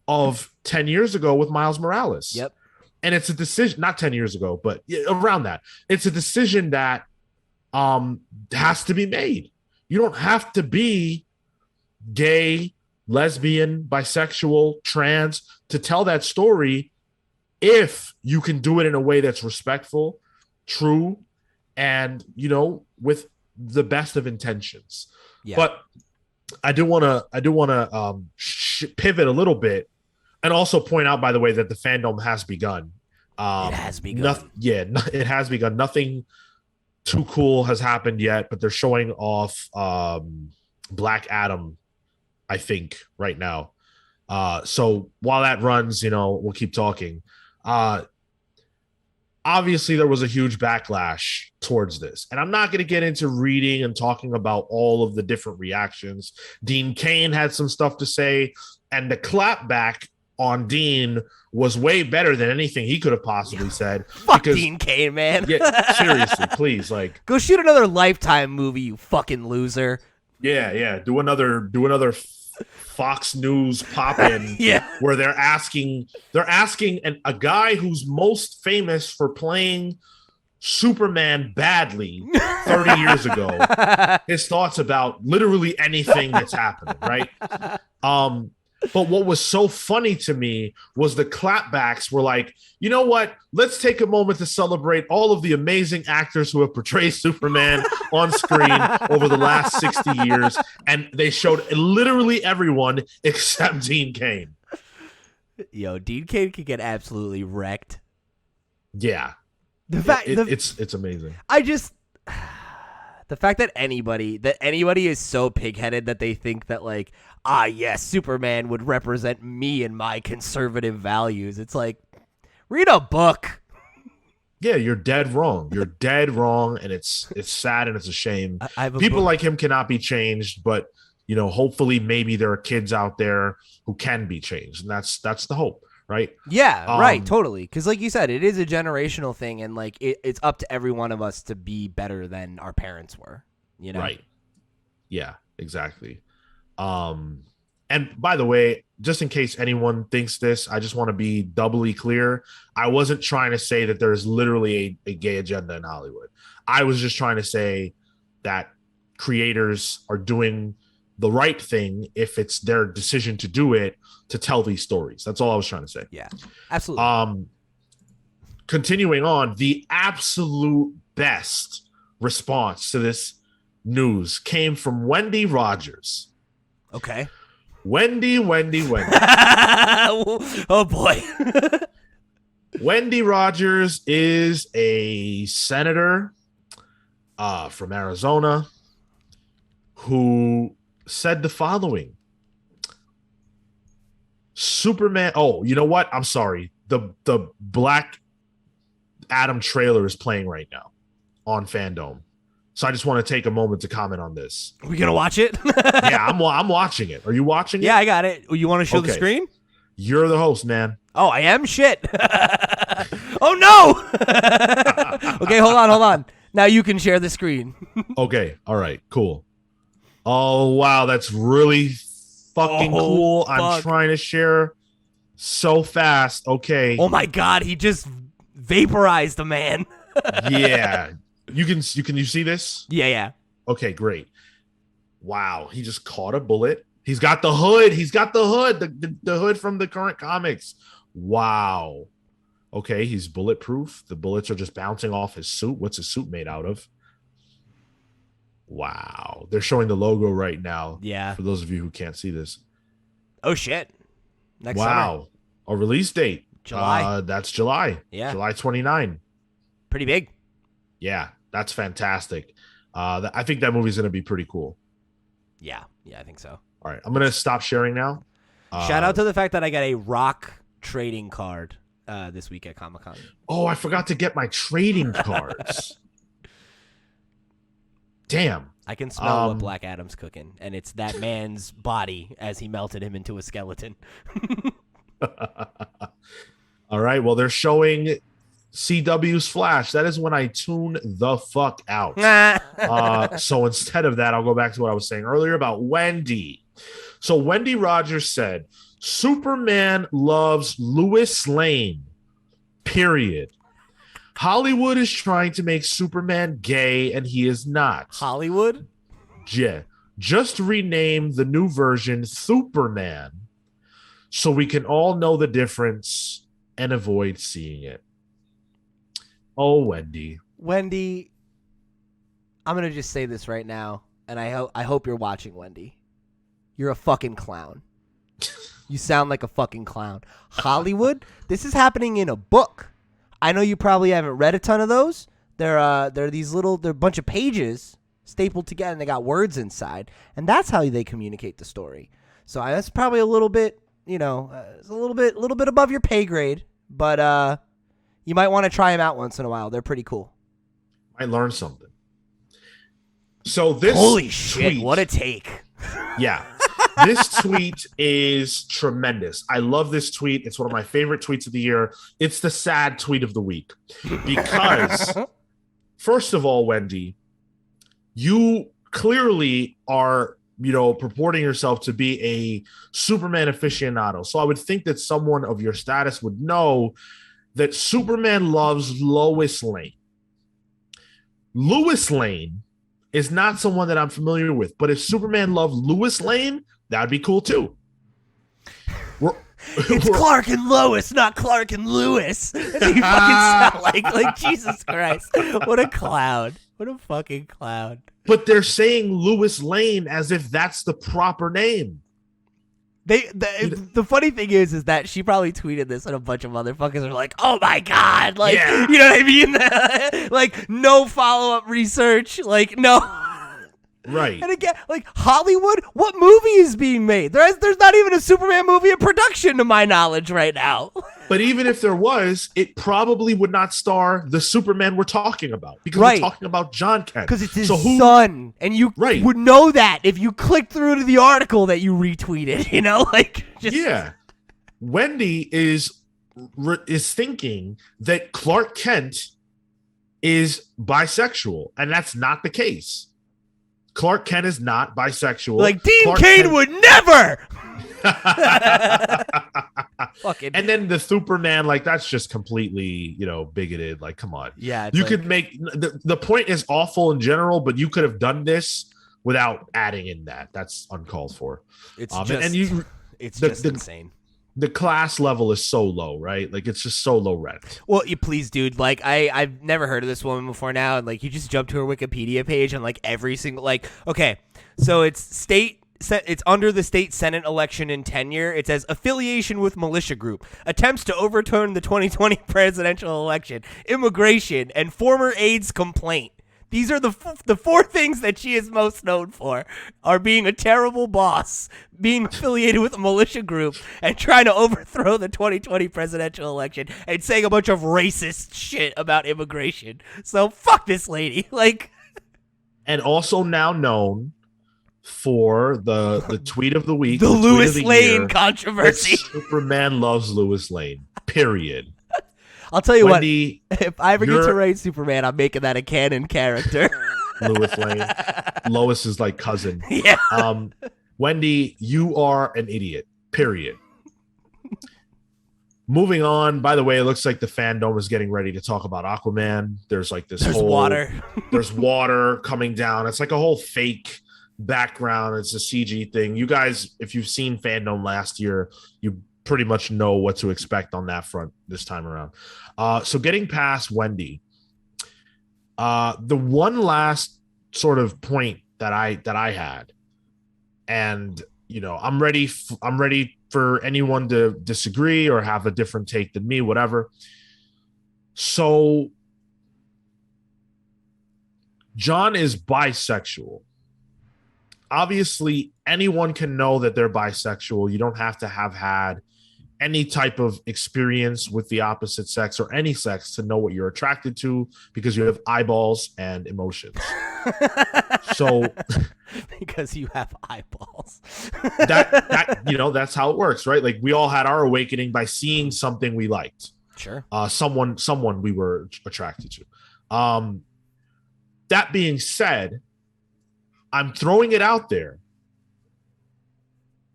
of 10 years ago with Miles Morales. Yep. And it's a decision, not 10 years ago, but around that. It's a decision that has to be made. You don't have to be gay, lesbian, bisexual, trans to tell that story if you can do it in a way that's respectful, true, and with the best of intentions. Yeah. But I do want to pivot a little bit and also point out, by the way, that the fandom has begun. It has begun. It has begun. Nothing too cool has happened yet, but they're showing off Black Adam, I think, right now. So while that runs, we'll keep talking. Obviously, there was a huge backlash towards this. And I'm not going to get into reading and talking about all of the different reactions. Dean Cain had some stuff to say, and the clapback on Dean was way better than anything he could have possibly said. Fuck Dean Cain, man. Yeah, seriously, please, go shoot another Lifetime movie, you fucking loser. Yeah. Do another Fox News pop in where they're asking a guy who's most famous for playing Superman badly 30 years ago his thoughts about literally anything that's happening, right? But what was so funny to me was the clapbacks were like, you know what? Let's take a moment to celebrate all of the amazing actors who have portrayed Superman on screen over the last 60 years. And they showed literally everyone except Dean Cain. Yo, Dean Cain could get absolutely wrecked. Yeah. It's amazing. The fact that anybody is so pig-headed that they think that like, yes, Superman would represent me and my conservative values. It's like, read a book. Yeah, you're dead wrong. You're dead wrong, and it's sad and it's a shame. People like him cannot be changed, but hopefully maybe there are kids out there who can be changed, and that's the hope, right? Yeah, right, totally. Because like you said, it is a generational thing, and like it's up to every one of us to be better than our parents were. Right? Yeah, exactly. And by the way, just in case anyone thinks this, I just want to be doubly clear. I wasn't trying to say that there's literally a gay agenda in Hollywood. I was just trying to say that creators are doing the right thing if it's their decision to do it, to tell these stories. That's all I was trying to say. Yeah, absolutely. Continuing on, the absolute best response to this news came from Wendy Rogers. Okay. Wendy. Oh, boy. Wendy Rogers is a senator from Arizona who said the following. Superman. Oh, you know what? I'm sorry. The Black Adam trailer is playing right now on Fandom. So I just want to take a moment to comment on this. Are we going to watch it? Yeah, I'm watching it. Are you watching it? Yeah, I got it. You want to show the screen? You're the host, man. Oh, I am? Shit. Oh, no. Okay, hold on. Now you can share the screen. Okay, all right, cool. Oh, wow, that's really fucking cool. Fuck. I'm trying to share so fast. Okay. Oh, my God, he just vaporized a man. Yeah. Can you see this? Yeah. Okay, great. Wow, he just caught a bullet. He's got the hood. The hood from the current comics. Wow. Okay, he's bulletproof. The bullets are just bouncing off his suit. What's his suit made out of? Wow. They're showing the logo right now. Yeah. For those of you who can't see this. Oh, shit. Next summer. A release date. July. That's July. Yeah. July 29. Pretty big. Yeah, that's fantastic. I think that movie's going to be pretty cool. Yeah, I think so. All right, I'm going to stop sharing now. Shout out to the fact that I got a rock trading card this week at Comic-Con. Oh, I forgot to get my trading cards. Damn. I can smell what Black Adam's cooking, and it's that man's body as he melted him into a skeleton. All right, well, they're showing CW's Flash. That is when I tune the fuck out. So instead of that, I'll go back to what I was saying earlier about Wendy. So Wendy Rogers said, Superman loves Lois Lane, period. Hollywood is trying to make Superman gay, and he is not. Hollywood? Yeah. Just rename the new version Superman so we can all know the difference and avoid seeing it. Oh, Wendy. Wendy, I'm gonna just say this right now, and I hope you're watching, Wendy. You're a fucking clown. You sound like a fucking clown. Hollywood, this is happening in a book. I know you probably haven't read a ton of those. They're a bunch of pages stapled together, and they got words inside, and that's how they communicate the story. So that's probably a little bit, it's a little bit above your pay grade, but you might want to try them out once in a while. They're pretty cool. I learned something. So this holy shit, what a take. Yeah. This tweet is tremendous. I love this tweet. It's one of my favorite tweets of the year. It's the sad tweet of the week. Because, first of all, Wendy, you clearly are, purporting yourself to be a Superman aficionado. So I would think that someone of your status would know that Superman loves Lois Lane. Lois Lane is not someone that I'm familiar with, but if Superman loved Lois Lane, that'd be cool too. It's Clark and Lois, not Clark and Lewis. You fucking sound like Jesus Christ. What a clown. What a fucking clown. But they're saying Lois Lane as if that's the proper name. The funny thing is that she probably tweeted this and a bunch of motherfuckers are like, oh my God. Like, yeah. You know what I mean? Like, no follow-up research. Like, no. Right. And again, like, Hollywood, what movie is being made? There's not even a Superman movie in production to my knowledge right now. But even if there was, it probably would not star the Superman we're talking about. Because we're talking about Jon Kent. Because it's his son. And you would know that if you clicked through to the article that you retweeted, Yeah. Wendy is thinking that Clark Kent is bisexual. And that's not the case. Clark Kent is not bisexual. Like, Dean Cain would never. And then the Superman, like, that's just completely, bigoted. Like, come on. Yeah. You could make the point is awful in general, but you could have done this without adding in that. That's uncalled for. It's just insane. The class level is so low, right? Like, it's just so low rent. Well, you please, dude. Like, I've never heard of this woman before now, and like, you just jump to her Wikipedia page and like every single okay, so it's under the state Senate election and tenure. It says affiliation with militia group, attempts to overturn the 2020 presidential election, immigration, and former AIDS complaint. These are the four things that she is most known for, are being a terrible boss, being affiliated with a militia group, and trying to overthrow the 2020 presidential election, and saying a bunch of racist shit about immigration. So fuck this lady. Like, and also now known for the tweet of the week, the Lois Lane controversy. Superman loves Lois Lane. Period. I'll tell you Wendy, what, if I ever get to write Superman, I'm making that a canon character. Lois Lane. Lois is like cousin. Yeah. Wendy, you are an idiot. Period. Moving on. By the way, it looks like the fandom is getting ready to talk about Aquaman. There's like this water. There's water coming down. It's like a whole fake background. It's a CG thing. You guys, if you've seen Fandom last year, you pretty much know what to expect on that front this time around. So getting past Wendy, the one last sort of point that I had, and I'm ready for anyone to disagree or have a different take than me, whatever. So Jon is bisexual. Obviously, anyone can know that they're bisexual. You don't have to have had any type of experience with the opposite sex or any sex to know what you're attracted to, because you have eyeballs and emotions. So because you have eyeballs. that that's how it works, right? Like, we all had our awakening by seeing something we liked. Sure. Someone we were attracted to. That being said, I'm throwing it out there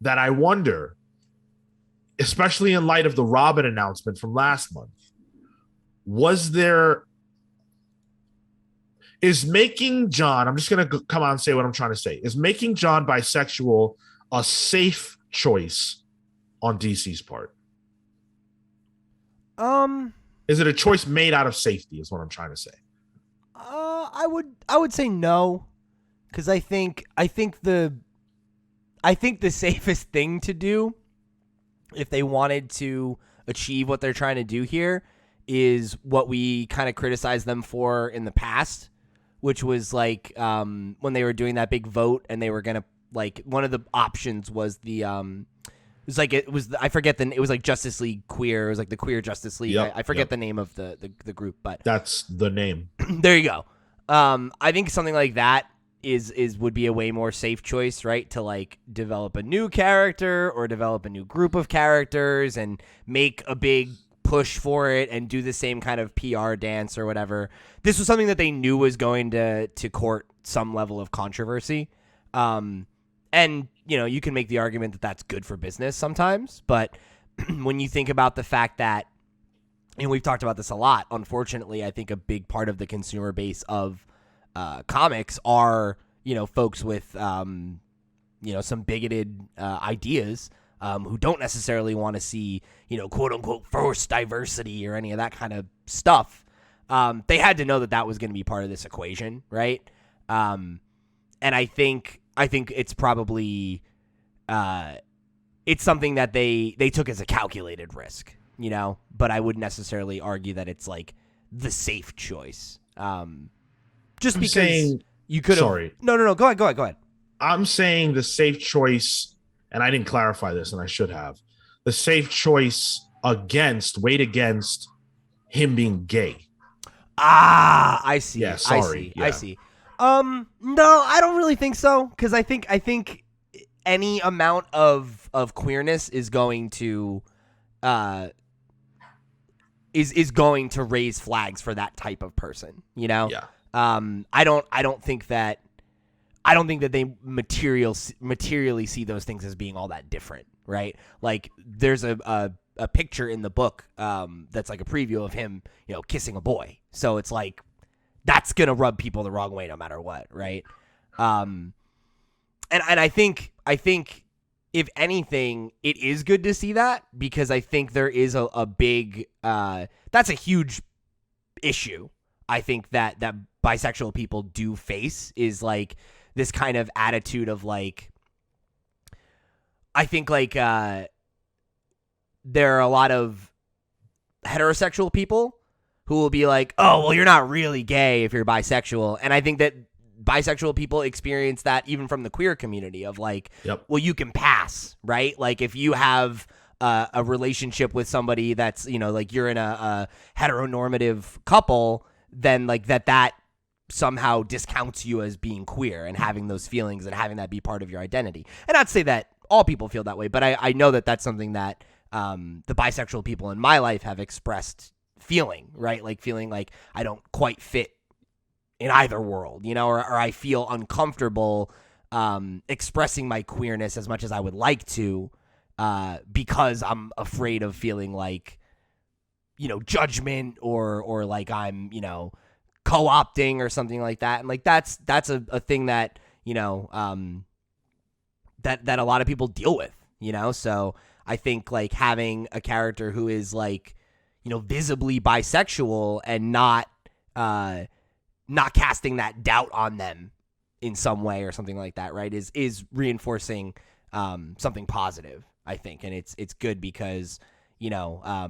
that I wonder, especially in light of the Robin announcement from last month, is making Jon, I'm just going to come on and say what I'm trying to say, is making Jon bisexual a safe choice on DC's part? Is it a choice made out of safety is what I'm trying to say. I would say no, because I think the safest thing to do, if they wanted to achieve what they're trying to do here, is what we kind of criticized them for in the past, which was like when they were doing that big vote and they were gonna, like, one of the options was the it was like Justice League Queer. It was like the Queer Justice League. Yep, I forget the name of the group, but that's the name. There you go. I think something like that would be a way more safe choice, right? To like develop a new character or develop a new group of characters and make a big push for it and do the same kind of PR dance or whatever. This was something that they knew was going to court some level of controversy. And, you know, you can make the argument that that's good for business sometimes, but when you think about the fact that, and we've talked about this a lot, unfortunately, I think a big part of the consumer base of comics are, you know, folks with, you know, some bigoted ideas who don't necessarily want to see, you know, quote unquote forced diversity or any of that kind of stuff. They had to know that that was going to be part of this equation, right? And I think it's probably it's something that they took as a calculated risk, you know, but I wouldn't necessarily argue that it's like the safe choice. Just because you could have. Sorry. No. Go ahead. I'm saying the safe choice, and I didn't clarify this, and I should have. The safe choice weighed against him being gay. Ah, I see. Yeah, sorry. I see. No, I don't really think so, because I think any amount of queerness is going to is going to raise flags for that type of person, you know? Yeah. I don't think that they materially see those things as being all that different, right? Like there's a picture in the book that's like a preview of him, you know, kissing a boy. So it's like that's gonna rub people the wrong way no matter what, right? And I think if anything, it is good to see that, because I think there is a big that's a huge issue. I think that bisexual people do face is like this kind of attitude of like, I think like there are a lot of heterosexual people who will be like, oh, well, you're not really gay if you're bisexual. And I think that bisexual people experience that even from the queer community of like, yep. Well, you can pass, right? Like if you have a relationship with somebody that's, you know, like you're in a heteronormative couple, then like that somehow discounts you as being queer and having those feelings and having that be part of your identity. And I'd say that all people feel that way, but I know that that's something that the bisexual people in my life have expressed feeling, right? Like feeling like I don't quite fit in either world, you know, or I feel uncomfortable expressing my queerness as much as I would like to because I'm afraid of feeling like, you know, judgment or like I'm, you know, co-opting or something like that. And like that's a thing that, you know, that a lot of people deal with, you know? So I think like having a character who is like, you know, visibly bisexual and not casting that doubt on them in some way or something like that, right, is reinforcing something positive, I think. And it's good because, you know,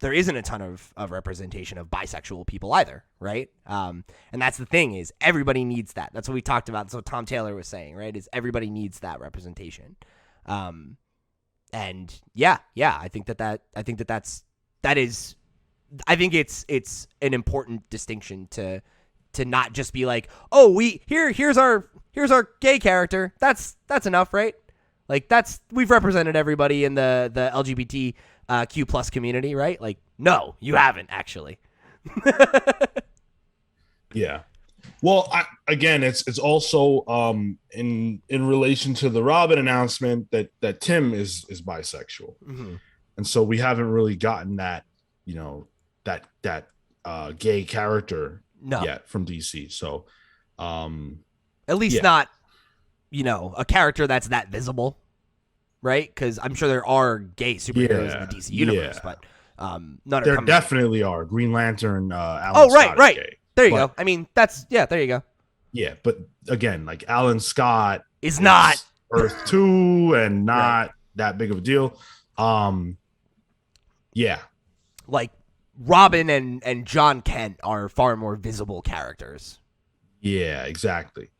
there isn't a ton of representation of bisexual people either, right? And that's the thing, is everybody needs that. That's what we talked about. That's what Tom Taylor was saying, right, is everybody needs that representation. And yeah, I think it's an important distinction to not just be like, oh, here's our gay character. That's enough, right? Like we've represented everybody in the LGBT Q plus community, right? Like, no, you haven't actually. Yeah. Well, again, it's also in relation to the Robin announcement that Tim is bisexual, mm-hmm. and so we haven't really gotten that, you know, that gay character yet from DC. So, at least not, you know, a character that's that visible, right? Because I'm sure there are gay superheroes in the DC universe, but none. There definitely are. Green Lantern. Alan Scott right. is gay. There you But go. I mean, there you go. yeah, but again, like Alan Scott Is not Earth 2 and not right. that big of a deal. Yeah. Like Robin and Jon Kent are far more visible characters. Yeah, exactly.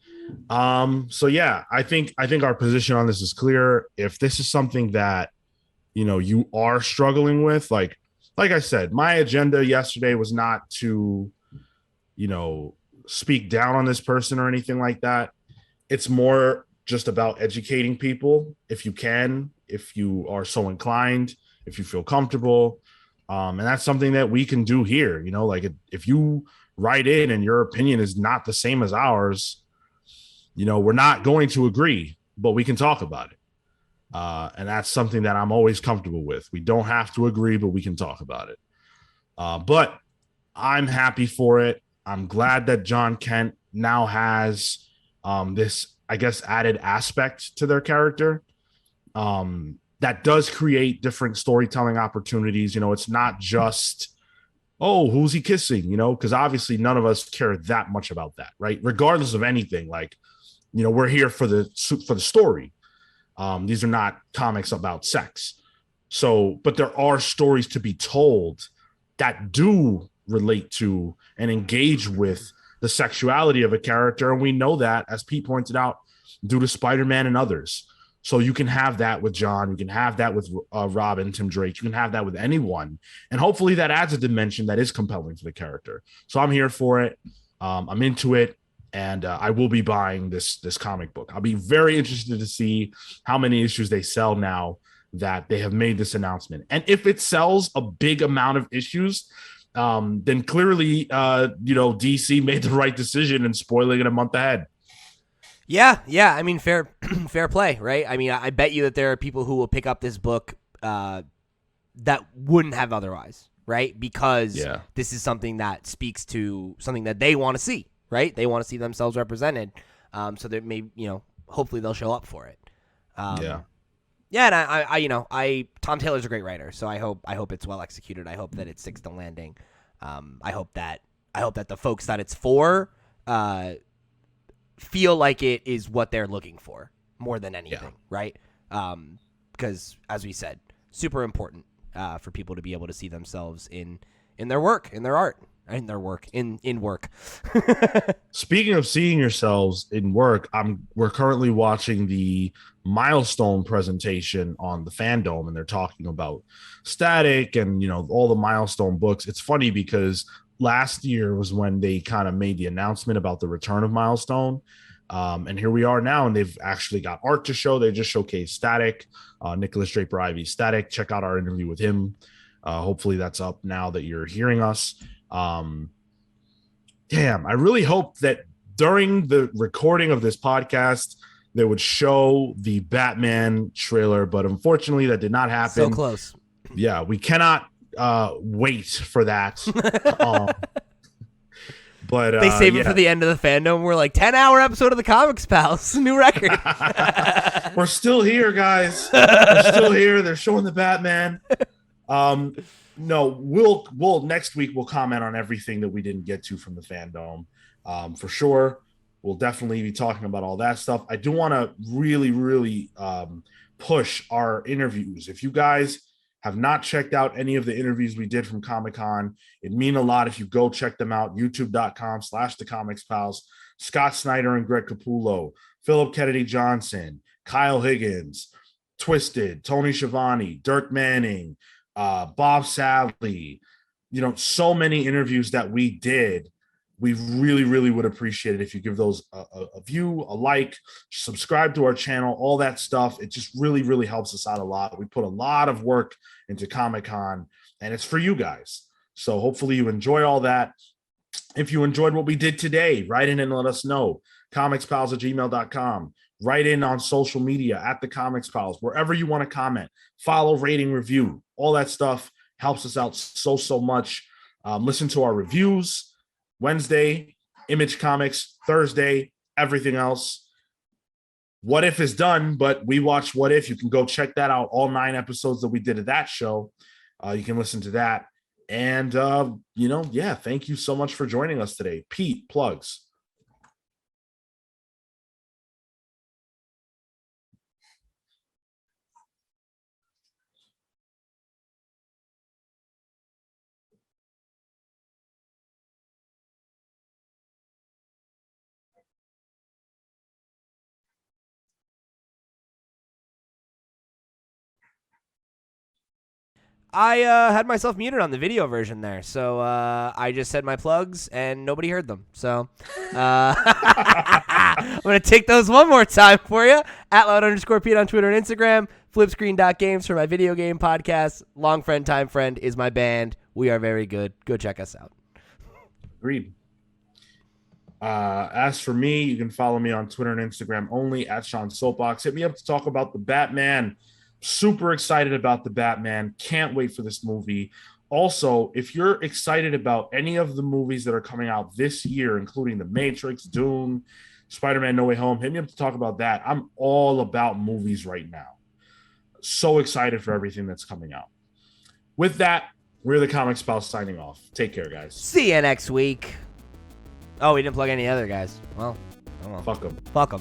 So yeah, I think our position on this is clear. If this is something that, you know, you are struggling with, like I said, my agenda yesterday was not to, you know, speak down on this person or anything like that. It's more just about educating people if you can, if you are so inclined, if you feel comfortable. And that's something that we can do here. You know, like if you write in and your opinion is not the same as ours, you know, we're not going to agree, but we can talk about it. And that's something that I'm always comfortable with. We don't have to agree, but we can talk about it. But I'm happy for it. I'm glad that Jon Kent now has this, I guess, added aspect to their character that does create different storytelling opportunities. You know, it's not just, oh, who's he kissing? You know, because obviously none of us care that much about that, right? Regardless of anything, like, you know, we're here for the story. These are not comics about sex. So, but there are stories to be told that do relate to and engage with the sexuality of a character. And we know that, as Pete pointed out, due to Spider-Man and others. So you can have that with John. You can have that with Robin, Tim Drake. You can have that with anyone. And hopefully that adds a dimension that is compelling for the character. So I'm here for it. I'm into it. And I will be buying this comic book. I'll be very interested to see how many issues they sell now that they have made this announcement. And if it sells a big amount of issues, then clearly, you know, DC made the right decision in spoiling it a month ahead. Yeah. I mean, fair play, right? I mean, I bet you that there are people who will pick up this book that wouldn't have otherwise, right? Because this is something that speaks to something that they want to see. Right? They want to see themselves represented. So that maybe, you know, hopefully they'll show up for it. Yeah. And I Tom Taylor's a great writer, so I hope it's well executed. I hope that it sticks the landing. I hope that the folks that it's for feel like it is what they're looking for more than anything, right? Because as we said, super important for people to be able to see themselves in their work, in their art. In their work, in work. Speaking of seeing yourselves in work, we're currently watching the Milestone presentation on the Fandom, and they're talking about Static and, you know, all the Milestone books. It's funny because last year was when they kind of made the announcement about the return of Milestone. And here we are now, and they've actually got art to show. They just showcased Static, Nicholas Draper Ivy Static. Check out our interview with him. Hopefully that's up now that you're hearing us. Damn, I really hope that during the recording of this podcast they would show the Batman trailer, but unfortunately that did not happen. So close. Yeah, we cannot wait for that. But they save it for the end of the Fandom. We're like 10-hour episode of the Comics Pals, new record. We're still here, guys. We're still here. They're showing the Batman. No, we'll next week we'll comment on everything that we didn't get to from the Fandom. For sure. We'll definitely be talking about all that stuff. I do want to really push our interviews. If you guys have not checked out any of the interviews we did from Comic-Con, it'd mean a lot if you go check them out. youtube.com/thecomicspals. Scott Snyder and Greg Capullo, Philip Kennedy Johnson, Kyle Higgins, Twisted, Tony Schiavone, Dirk Manning, Bob Sadley, you know, so many interviews that we did. We really would appreciate it if you give those a view, a like, subscribe to our channel, all that stuff. It just really helps us out a lot. We put a lot of work into Comic-Con, and it's for you guys. So hopefully you enjoy all that. If you enjoyed what we did today, write in and let us know. comicspals@gmail.com. Write in on social media at the Comics Pals, wherever you want to comment, follow, rating, review, all that stuff helps us out so much. Listen to our reviews Wednesday, Image Comics, Thursday, everything else. What If is done, but we watched What If. You can go check that out. All 9 episodes that we did of that show. You can listen to that. And yeah, thank you so much for joining us today. Pete, plugs. I had myself muted on the video version there, so I just said my plugs and nobody heard them. So I'm going to take those one more time for you. @loud_Pete on Twitter and Instagram. Flipscreen.games for my video game podcast. Long Friend, Time Friend is my band. We are very good. Go check us out. Agreed. As for me, you can follow me on Twitter and Instagram only @SeanSoapbox. Hit me up to talk about the Batman. Super excited about the Batman. Can't wait for this movie. Also, if you're excited about any of the movies that are coming out this year, including The Matrix, Dune, Spider-Man No Way Home, hit me up to talk about that. I'm all about movies right now. So excited for everything that's coming out. With that, we're the Comic Spouse signing off. Take care, guys. See you next week. Oh, we didn't plug any other guys. Well, oh well. Fuck them. Fuck them.